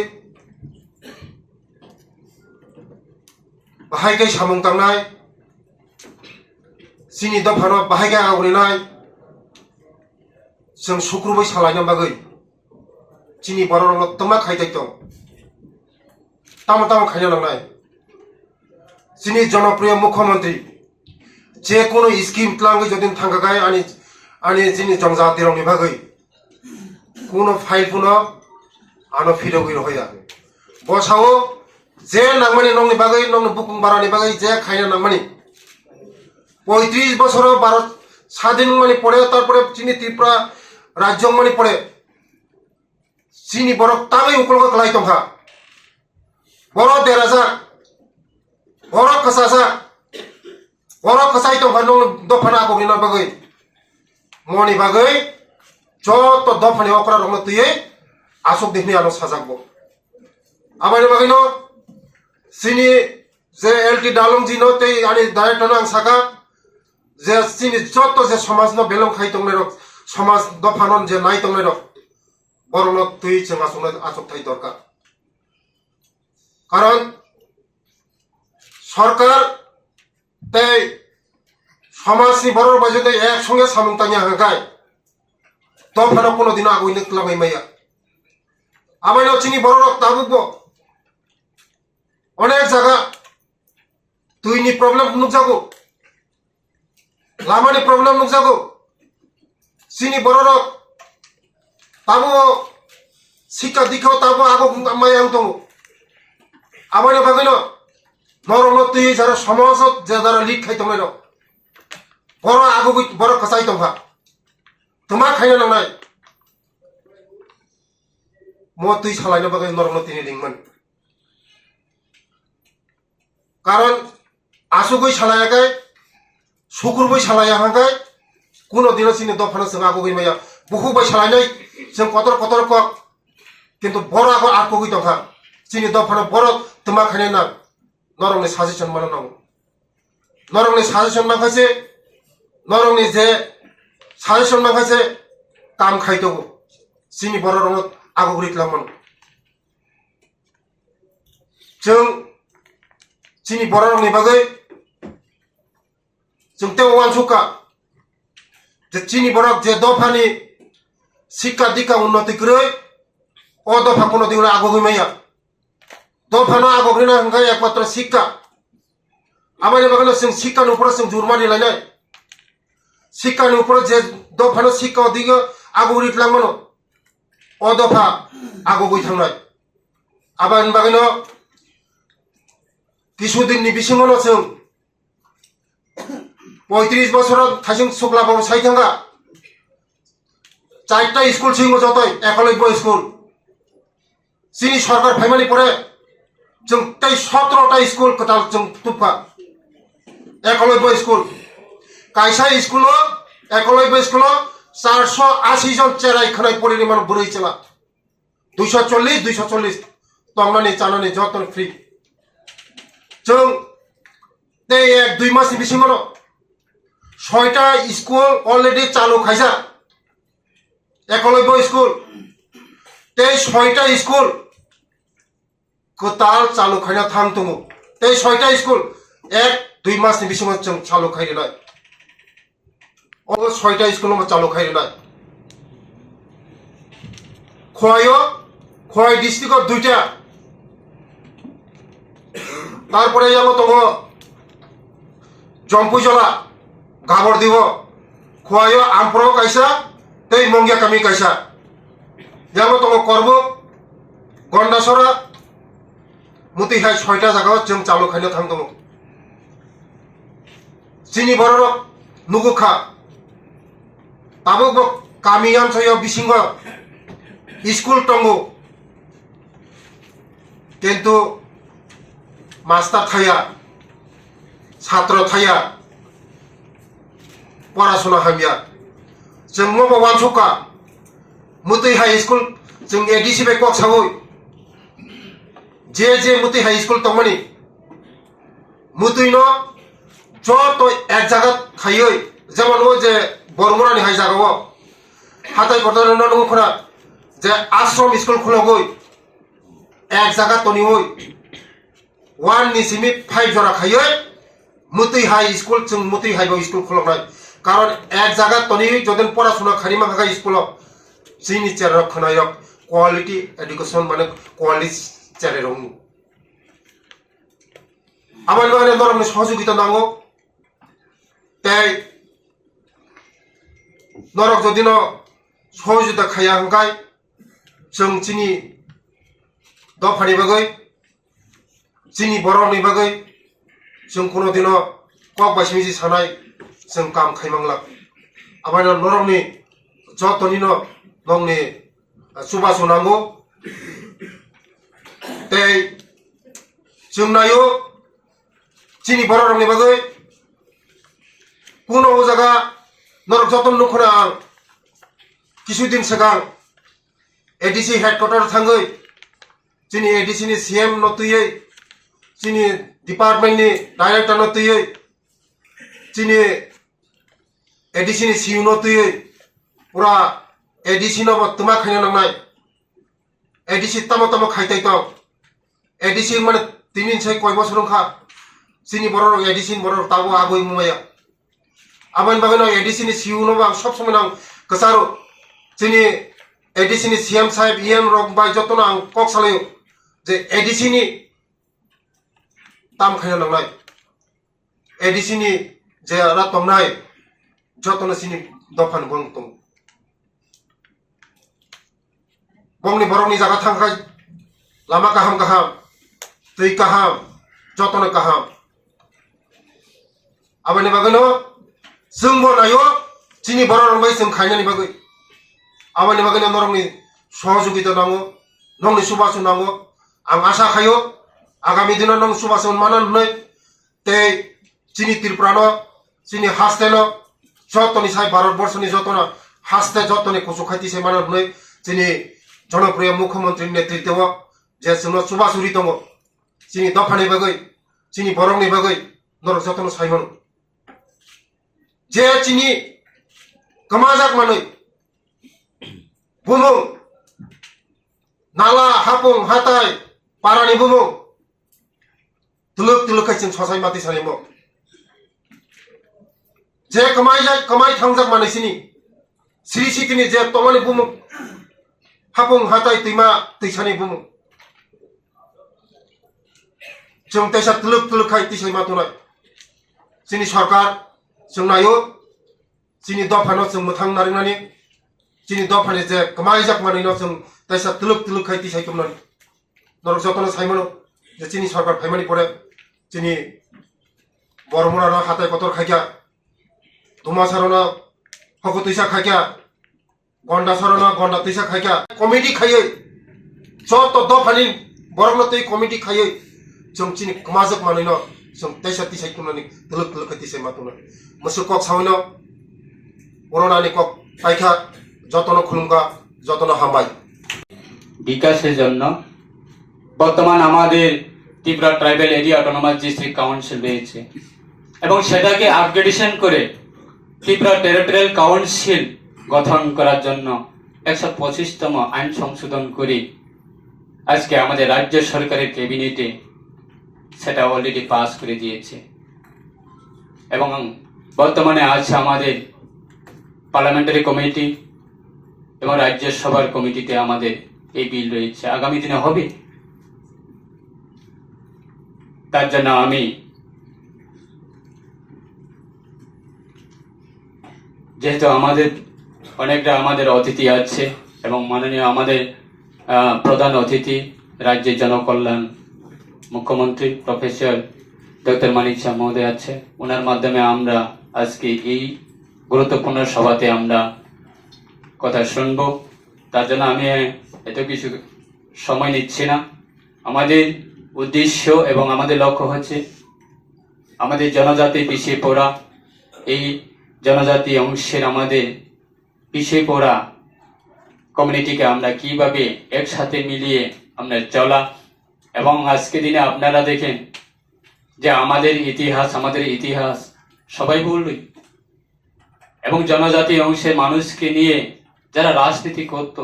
Speaker 3: बाहायगै सामुं तांनाय जोंनि दफानो बाहायगै आवरिनाय जों सुक्रुबै सालायनो बागै दिनै बर'नो तमा खायदाय दं तामा खायनो नांनाय যিনি জনপ্রিয় মুখ্যমন্ত্রী যে কোনো স্কিম ত্লাঙ্গৈ যদিন থাঙ্গাগায় আনি যিনি জংজাতি রংনি বাগৈ কোনো ফাইল পুনো আনো ফিরগৈ রহয়া বসাও যে নাংমানি নংনি বাগৈ নং বুকুং বারানি বাগৈ যে খাইনা নাংমানি 35 বছর ভারত স্বাধীন মানে পড়ে তারপরে চিনি ত্রিপুরা রাজ্য মানে পড়ে চিনি বড় তাগৈ উকলগ গলাই তংখা বড় দেরাজা বড় কসাসা বড় কসাই তো ভালো দফানা আগনি না বাগৈ মনি বাগৈ যত দফানি অকরা রং তুই আসক দেখনি আলো সাজাকবো আবার বাগৈনো চিনি যে এলটি ডালং জিনো তেই আনি ডাইরেক্টর আং সাকা যে চিনি যত যে সমাজ ন বেলং খাই তংনাय রক সমাজ দফানন যে নাই তংনাय রক বড় তুই जों আসক থাই দরকার কারণ সরকার তাই সমাজনি বড় বাজে একসঙ্গে সামন্তানি হাঙ্গায় দফানো কোনোদিন আগুইনো ক্লাবাই মাইয়া আমাইনো চিনি বড় রক তাবুকবো অনেক জায়গা তুইনি প্রবলেম নুকজাগো লামানি প্রবলেম নুকজাগো চিনি বড় রক তাবো শিক্ষা দীক্ষাও তাবো আগো মাইয়াং দङ আমাইনো বাগৈনো নরনো তুই যারা সমাজত যে যারা লিড খাইতংনাय रक বড় আগো বড় কসাই তংখা তোমা খাইनो नांनाय म তুই সালাইनो বাগै নরনো তিনি লিংমান কারণ আসুগৈ সালায়াগাय सुकुरबै सालाया हांगाय কোনো দিনও চিনি দফানো जों আগোগৈ মাইয়া বহুবাই সালাयनाय जों कतर क কিন্তু বড় আগো আগোগৈ তংখা চিনি দফানো বড় তোমা খাইनो ना নরংনি সাজেশন মানে নাও নরংনি সাজেশন মাখাছে নরংনি যে সাজেশন মাখাছে কাম খাইতগো চিনি বড় রং আগোগৈ ক্লামন जों চিনি বড় রংনি বাগৈ जों তে ওয়ানসুকা যে চিনি বড় যে দফানি শিক্ষা দীক্ষা উন্নতি করে ও দফা কোনো দিন আগোগৈ মাইয়া দফানো আগগ্রিনা হাঙ্গাय একমাত্র শিক্ষা আমাদের বাগানে जों শিক্ষার উপরে जों জুরমানি লাইনাय শিক্ষার উপরে যে দফানো শিক্ষা দিকে আগগ্রি লাংমানো ও দফা আগগৈ থাंनाय আবার বাগানো কিছুদিননি বিসিङावनो जों 35 বছর থাইसिं सुक्लाबाबो साइथांगा 4টা স্কুল ছিङो जतय एकलव्य स्कुल চিনি সরকার ফাইমানি পড়ে जों 17টা स्कुल कटाल जों तुफा एकलव्य स्कुल कायसा स्कुल एकलव्य स्कुल 480 जन चेराय खानाय परिमाण बुरै चला 240 तंनानि चानानि जतन फ्री जों ते 1-2 मासनि बिसिङावनो 6টা स्कुल अलरेडी चालू खायसा एकलव्य स्कुल ते 6টা school kotal chalu khaina thang tungu tei 6টা স্কুল 1-2 মাসनि बिसिङाव जों चालु खायरिनाय ও 6টা স্কুল চালু খাইরিনাय খোয়াই ডিস্ট্রিক্টত 2টা তারপরে যাবো তো জম্পুজলা গাবর দিব খোয়াই আমপ্র কাইসা তৈ মঙ্গিয়া কামি কাইসা যাবো তো করব গন্ডাসরা মুতিহাই 6টা জায়গাও जों চালু খাইनो थांदों চিনি বড় নুগুখা তাবো কামিয়াম সাयाव বিসিङ স্কুল টঙ্গো কিন্তু মাস্টার থাইয়া ছাত্র থাইয়া পড়াশোনা হামিয়া जों मबा वानसका मुतै हाई स्कुल जों एडिसि बे कक सावै जे मुतै हाई स्कुल तंगमनि मुतैनो যত এক জায়গা খাইयै যেমন ও যে বরমুরানি হাই জায়গাও হাতাই করতে নখরা যে আশ্রম স্কুল খুলগৈ এক জায়গা তনি হই 1 नि सिमी 5 জরা খাইयै মুতৈ হাই স্কুল जों মুতৈ হাই স্কুল খুলগনাय কারণ এক জায়গা তনি যদিন পড়াশোনা খারিমা খাগা স্কুল চিনি চের খনায় কোয়ালিটি এডুকেশন মানে কোয়ালিটি চেরে রং আমার মানে নরমে সহযোগিতা নাঙ্গো তাই নরক যদি সহযোগিতা খাইয়া হংকাই जों চিনি দফানি বাগৈ চিনি বরনি বাগৈ जों কোনোদিনও কক বাসিমিজি সানাই जों কাম খাইমাংলা আবার নরকনি যতনিনো নংনি সুবাসু নাঙ্গো তাই जों নাইও চিনি বরনি বাগৈ কোনো জায়গা নরক যতন নখনা কিছুদিন সিগাं एडीसी हेडक्वार्टर थांगै जोंनि एडीसी नि सीएम नतुयै जोंनि डिपार्टमेंट नि डायरेक्टर नतुयै जोंनि एडीसी नि सीयू नतुयै पुरा एडीसी नो तुमा खायनो नांनाय एडीसी तम खायताय दं एडीसी माने 3 से कय बছর खा जोंनि बर एडीसी बर ताबो आगै मुमाया आबान बागनो एडीसी नि सीयू नो आं सब समय आं गसारो जोंनि एडीसी नि सीएम साहेब ईएम रक बाय जतना आं कक सालायो जे एडीसी नि ताम खायनो नांनाय एडीसी नि जे रातमनाय जतना सिनि दफान बंग दं बंगनि बरंनि जागा थांखाय लामा गाहाम गाहाम दै गाहाम जतना गाहाम आबानि बागनो जों बनायो जोंनि बरं बाय जों खायनानि बागै आबानि बागै नरंनि सहयोगिता नांगौ नंनि सुबासु नांगौ आं आशा खायो आगामी दिनाव नंग सुबासु मानन होनै ते चिनि त्रिपुरानो चिनि हास्तेनो जतनि साय भारतबर्षनि जतना हास्ते जतनि कुसु खायतिसे मानन होनै चिनि जनप्रिय मुख्यमंत्री नेतृत्व जे जोंनो सुबासुरि दङ चिनि दफानि बागै चिनि बरंनि बागै नरक जतनो सायमन जे चिनि गमाजाक मानै बुमुं नाला हापुं हाताय पारानि बुमुं तुलुक तुलुकायसिन ससाय माति सानिमो जे कमाय थांजाक मानैसिनि सिरि सितिनि जे तमानि बुमुं हापुं हाताय दैमा दैसानि बुमुं जों तैसा तुलुक तुलुकाय तिसाय मातुनाय जोंनि सरकार जों नायो जोंनि दफानो जों मोथां नारिनानि जोंनि दफानि जे कमायजाक मानैनो जों तैसा तुलुक तुलुकाय तिसाय कमनानि नरक जतनो सायमनो जे जोंनि सरकार फायमानि परे जोंनि बरमुरानो हाताय कतर खायखा दुमासारनो हको तैसा खायखा गन्डासरनो गन्डा तैसा खायखा कमिटि खायै जत दफानि बरमनो तै कमिटि खायै जों जोंनि कमाजाक मानैनो जों तैसा तिसाय कमनानि तुलुक तुलुकाय तिसाय मातुनाय मोसौ कक सावैनो अरनानि कक पाइखा যতন খুলুঙ্গা যতন হামাই
Speaker 4: বিকাশের জন্য বর্তমান আমাদের Tripura tribal area autonomous district council রয়েছে এবং সেটাকে আপগ্রেডেশন করে ত্রিপুরা টেরিটোরিয়াল কাউন্সিল গঠন করার জন্য 125তম আইন সংশোধন করে আজকে আমাদের রাজ্য সরকারের ক্যাবিনেটে সেটা অলরেডি পাস করে দিয়েছে এবং বর্তমানে আছে আমাদের পার্লামেন্টারি কমিটি এবং রাজ্যসভার কমিটিতে আমাদের এই বিল রয়েছে, আগামী দিনে হবে। তার জন্য আমি যেহেতু আমাদের অতিথি আছে এবং মাননীয় আমাদের প্রধান অতিথি রাজ্যের জনকল্যাণ মুখ্যমন্ত্রী প্রফেসর ডক্টর মানিক শাহ মহোদয় আছে, ওনার মাধ্যমে আমরা আজকে এই গুরুত্বপূর্ণ সভাতে আমরা কথা শুনব। তার জন্য আমি এত কিছু সময় নিচ্ছি না। আমাদের উদ্দেশ্য এবং আমাদের লক্ষ্য হচ্ছে আমাদের জনজাতি পিছিয়ে পড়া, এই জনজাতি অংশের আমাদের পিছিয়ে পড়া কমিউনিটিকে আমরা কিভাবে একসাথে মিলিয়ে আমরা চলা। এবং আজকে দিনে আপনারা দেখেন যে আমাদের ইতিহাস সবাই বলবে এবং জনজাতি অংশের মানুষকে নিয়ে যারা রাজনীতি করত,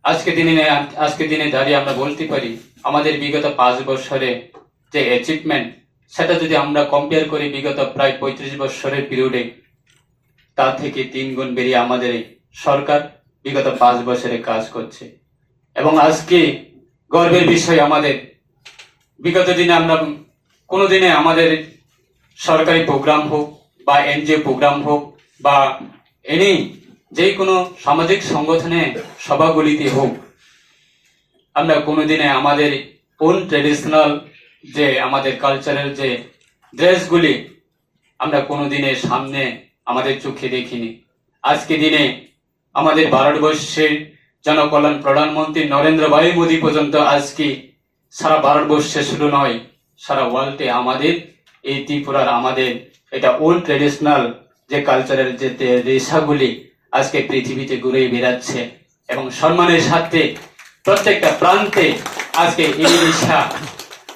Speaker 4: আজকে দিনে দাঁড়িয়ে আমরা বলতে পারি আমাদের বিগত 5 বছরে যে অ্যাচিভমেন্ট সেটা যদি আমরা কম্পেয়ার করি বিগত প্রায় 35 বছরের পিরিয়ডে, তার থেকে 3 গুণ বেরিয়ে আমাদের সরকার বিগত 5 বছরে কাজ করছে। এবং আজকে গর্বের বিষয় আমাদের বিগত দিনে আমরা কোনোদিনে আমাদের সরকারি প্রোগ্রাম হোক বা এনজিও প্রোগ্রাম হোক বা এনি যে কোনো সামাজিক সংগঠনে সভাগুলিতে হোক, আমরা কোনোদিনে আমাদের ওন ট্রেডিশনাল যে আমাদের কালচারাল যে ড্রেসগুলি আমরা কোনোদিনের সামনে আমাদের চোখে দেখিনি। আজকে দিনে আমাদের ভারতবর্ষের জনকল্যাণ প্রধানমন্ত্রী নরেন্দ্র ভাই মোদী পর্যন্ত আজকে সারা ভারতবর্ষে শুধু নয় সারা ওয়ার্ল্ডে আমাদের এই ত্রিপুরার আমাদের এটা ওল্ড ট্রেডিশনাল যে কালচারের যে রেশাগুলি আজকে পৃথিবীতে ঘুরে বেড়াচ্ছে এবং সম্মানের সাথে প্রত্যেকটা প্রান্তে আজকে এই রেশা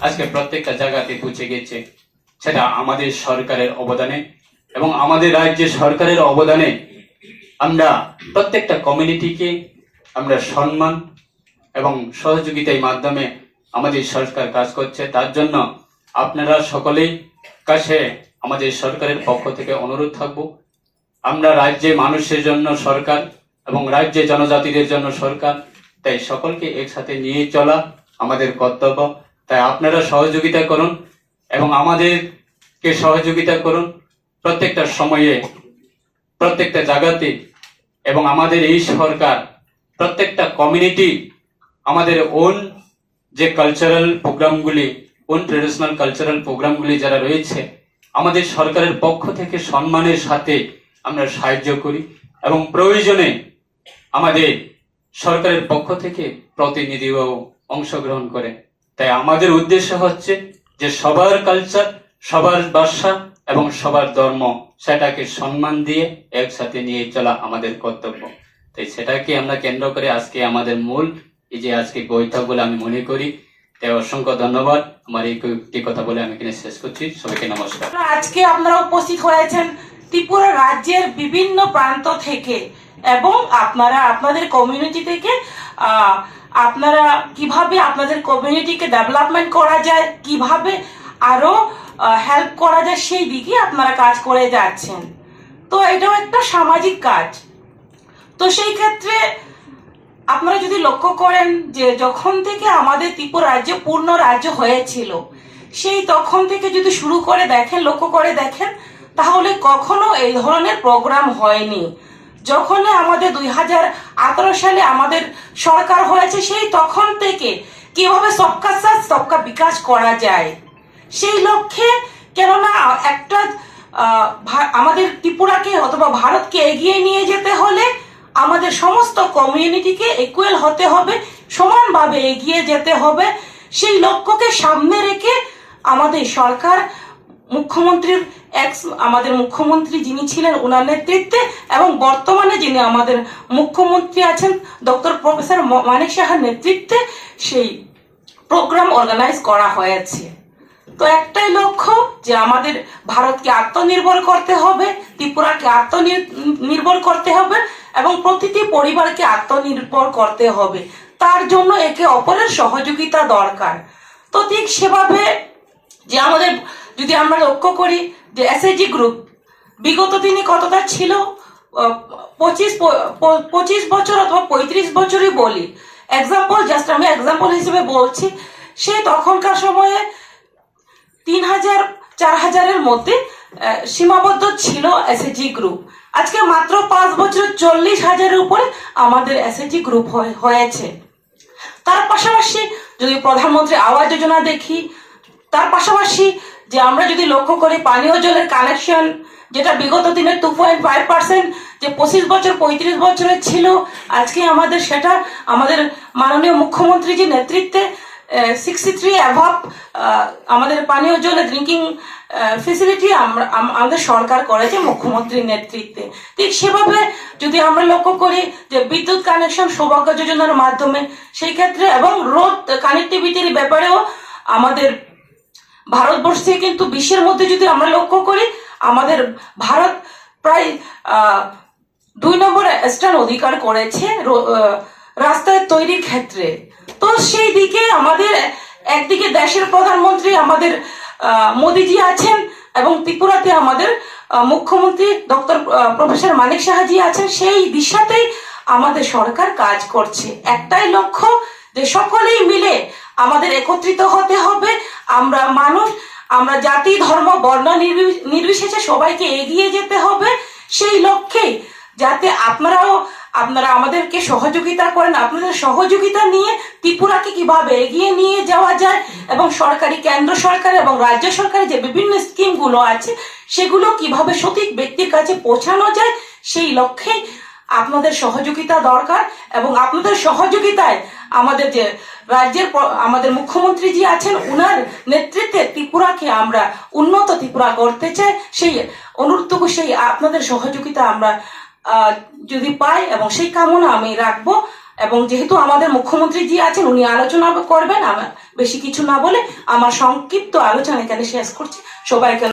Speaker 4: আজকে প্রত্যেকটা জায়গাতে পৌঁছে গেছে। সেটা আমাদের সরকারের অবদানে এবং আমাদের রাজ্যের সরকারের অবদানে আমরা প্রত্যেকটা কমিউনিটিকে আমরা সম্মান এবং সহযোগিতার মাধ্যমে আমাদের সরকার কাজ করছে। তার জন্য আপনারা সকলেই কাছে আমাদের সরকারের পক্ষ থেকে অনুরোধ থাকবো, আমরা রাজ্যে মানুষের জন্য সরকার এবং রাজ্যে জনজাতিদের জন্য সরকার, তাই সকলকে একসাথে নিয়ে চলা আমাদের কর্তব্য। তাই আপনারা সহযোগিতা করুন এবং আমাদেরকে সহযোগিতা করুন প্রত্যেকটা সময়ে প্রত্যেকটা জায়গাতে। এবং আমাদের এই সরকার প্রত্যেকটা কমিউনিটি আমাদের ওন যে কালচারাল প্রোগ্রামগুলি ওন ট্রেডিশনাল কালচারাল প্রোগ্রামগুলি যারা রয়েছে আমাদের সরকারের পক্ষ থেকে সম্মানের সাথে আমরা সাহায্য করি এবং প্রয়োজনে আমাদের সরকারের পক্ষ থেকে প্রতিনিধিও অংশগ্রহণ করে। তাই আমাদের উদ্দেশ্য হচ্ছে যে সবার কালচার, সবার ভাষা এবং সবার ধর্ম সেটাকে সম্মান দিয়ে একসাথে নিয়ে চলা আমাদের কর্তব্য। তাই সেটাকে আমরা কেন্দ্র করে আজকে আমাদের মূল এই যে আজকে বৈঠক বলে আমি মনে করি। তাই অসংখ্য ধন্যবাদ। আমার এই কথা বলে আমি এখানে শেষ করছি। সবাইকে নমস্কার।
Speaker 5: আজকে আপনারা উপস্থিত হয়েছেন ত্রিপুরা রাজ্যের বিভিন্ন প্রান্ত থেকে এবং আপনারা আপনাদের কমিউনিটি থেকে আপনারা কিভাবে আপনাদের কমিউনিটিকে ডেভেলপমেন্ট করা যায়, কিভাবে আরো হেল্প করা যায় সেই দিকে আপনারা কাজ করে যাচ্ছেন। তো এটাও একটা সামাজিক কাজ। তো সেই ক্ষেত্রে আপনারা যদি লক্ষ্য করেন যে যখন থেকে আমাদের ত্রিপুরা রাজ্য পূর্ণ রাজ্য হয়েছিল সেই তখন থেকে যদি শুরু করে দেখেন, লক্ষ্য করে দেখেন, তাহলে কখনো এই ধরনের প্রোগ্রাম হয়নি। যখন আমাদের 2018 সালে আমাদের সরকার হয়েছে সেই তখন থেকে কিভাবে সবকা সাথ সবকা বিকাশ করা যায় সেই লক্ষ্যে, কেননা একটা আমাদের ত্রিপুরাকে অথবা ভারতকে এগিয়ে নিয়ে যেতে হলে আমাদের সমস্ত কমিউনিটিকে ইকুয়াল হতে হবে, সমানভাবে এগিয়ে যেতে হবে। সেই লক্ষ্যকে সামনে রেখে আমাদের সরকার আমাদের মুখ্যমন্ত্রী যিনি ছিলেন ওনার নেতৃত্বে এবং বর্তমানে যিনি আমাদের মুখ্যমন্ত্রী আছেন ডক্টর প্রফেসর মানিক শাহের নেতৃত্বে সেই প্রোগ্রাম অর্গানাইজ করা হয়েছে। তো একটাই লক্ষ্য যে আমাদের ভারতকে আত্মনির্ভর করতে হবে, ত্রিপুরাকে আত্মনির্ভর করতে হবে এবং প্রতিটি পরিবারকে আত্মনির্ভর করতে হবে। তার জন্য একে অপরের সহযোগিতা দরকার। তো ঠিক সেভাবে যে আমাদের যদি আমরা লক্ষ্য করি যে এসএইচজি গ্রুপ বিগত দিনে কতটা ছিল, 25 বছর অথবা 35 বছরই বলি, জাস্ট আমি এক্সাম্পল হিসেবে বলছি, সে তখনকার সময়ে 3000-4000-এর মধ্যে সীমাবদ্ধ ছিল এসএইচজি গ্রুপ। আজকে মাত্র 5 বছর 40,000-এর উপরে আমাদের এসএইচজি গ্রুপ হয়েছে। তার পাশাপাশি যদি প্রধানমন্ত্রী আবাস যোজনা দেখি, তার পাশাপাশি যে আমরা যদি লক্ষ্য করি পানীয় জলের কানেকশন, যেটা বিগত দিনে 2.5%, যে 25 বছর 35 বছরের ছিল, আজকে আমাদের সেটা আমাদের মাননীয় মুখ্যমন্ত্রীজির নেতৃত্বে 63 অ্যাভাব আমাদের পানীয় জলের ড্রিঙ্কিং ফেসিলিটি আমাদের সরকার করেছে মুখ্যমন্ত্রীর নেতৃত্বে। ঠিক সেভাবে যদি আমরা লক্ষ্য করি যে বিদ্যুৎ কানেকশন সৌভাগ্য যোজনার মাধ্যমে, সেই ক্ষেত্রে এবং রোড কানেক্টিভিটির ব্যাপারেও আমাদের ভারতবর্ষে কিন্তু বিশ্বের মধ্যে যদি আমরা লক্ষ্য করি, আমাদের ভারত প্রায় 2 নম্বর স্থান অধিকার করেছে রাস্তায় তৈরির ক্ষেত্রে। তো সেই দিকে আমাদের একদিকে দেশের প্রধানমন্ত্রী আমাদের মোদিজি আছেন এবং ত্রিপুরাতে আমাদের মুখ্যমন্ত্রী ডক্টর প্রফেসর মানিক সাহাজি আছেন, সেই দিশাতেই আমাদের সরকার কাজ করছে। একটাই লক্ষ্য যে সকলেই মিলে আমাদের একত্রিত হতে হবে, আমরা মানুষ, আমরা জাতি ধর্ম বর্ণ নির্বিশেষে সবাইকে এগিয়ে যেতে হবে সেই লক্ষ্যেই, যাতে আপনারা আমাদেরকে সহযোগিতা করেন। আপনাদের সহযোগিতা নিয়ে ত্রিপুরাকে কিভাবে এগিয়ে নিয়ে যাওয়া যায় এবং সরকারি কেন্দ্র সরকার এবং রাজ্য সরকারের যে বিভিন্ন স্কিমগুলো আছে সেগুলো কিভাবে সঠিক ব্যক্তির কাছে পৌঁছানো যায়, সেই লক্ষ্যেই আপনাদের সহযোগিতা দরকার। এবং আপনাদের সহযোগিতায় আমাদের যে রাজ্যের আমাদের মুখ্যমন্ত্রীজি আছেন, উনার নেতৃত্বে ত্রিপুরাকে আমরা উন্নত ত্রিপুরা করতে চাই। সেই অনুরোধটুকু, সেই আপনাদের সহযোগিতা আমরা যদি পাই এবং সেই কামনা আমি রাখবো। এবং যেহেতু আমাদের মুখ্যমন্ত্রীজি আছেন, উনি আলোচনা করবেন, আমার বেশি কিছু না বলে আমার সংক্ষিপ্ত আলোচনা এখানে শেষ করছি। সবাইকে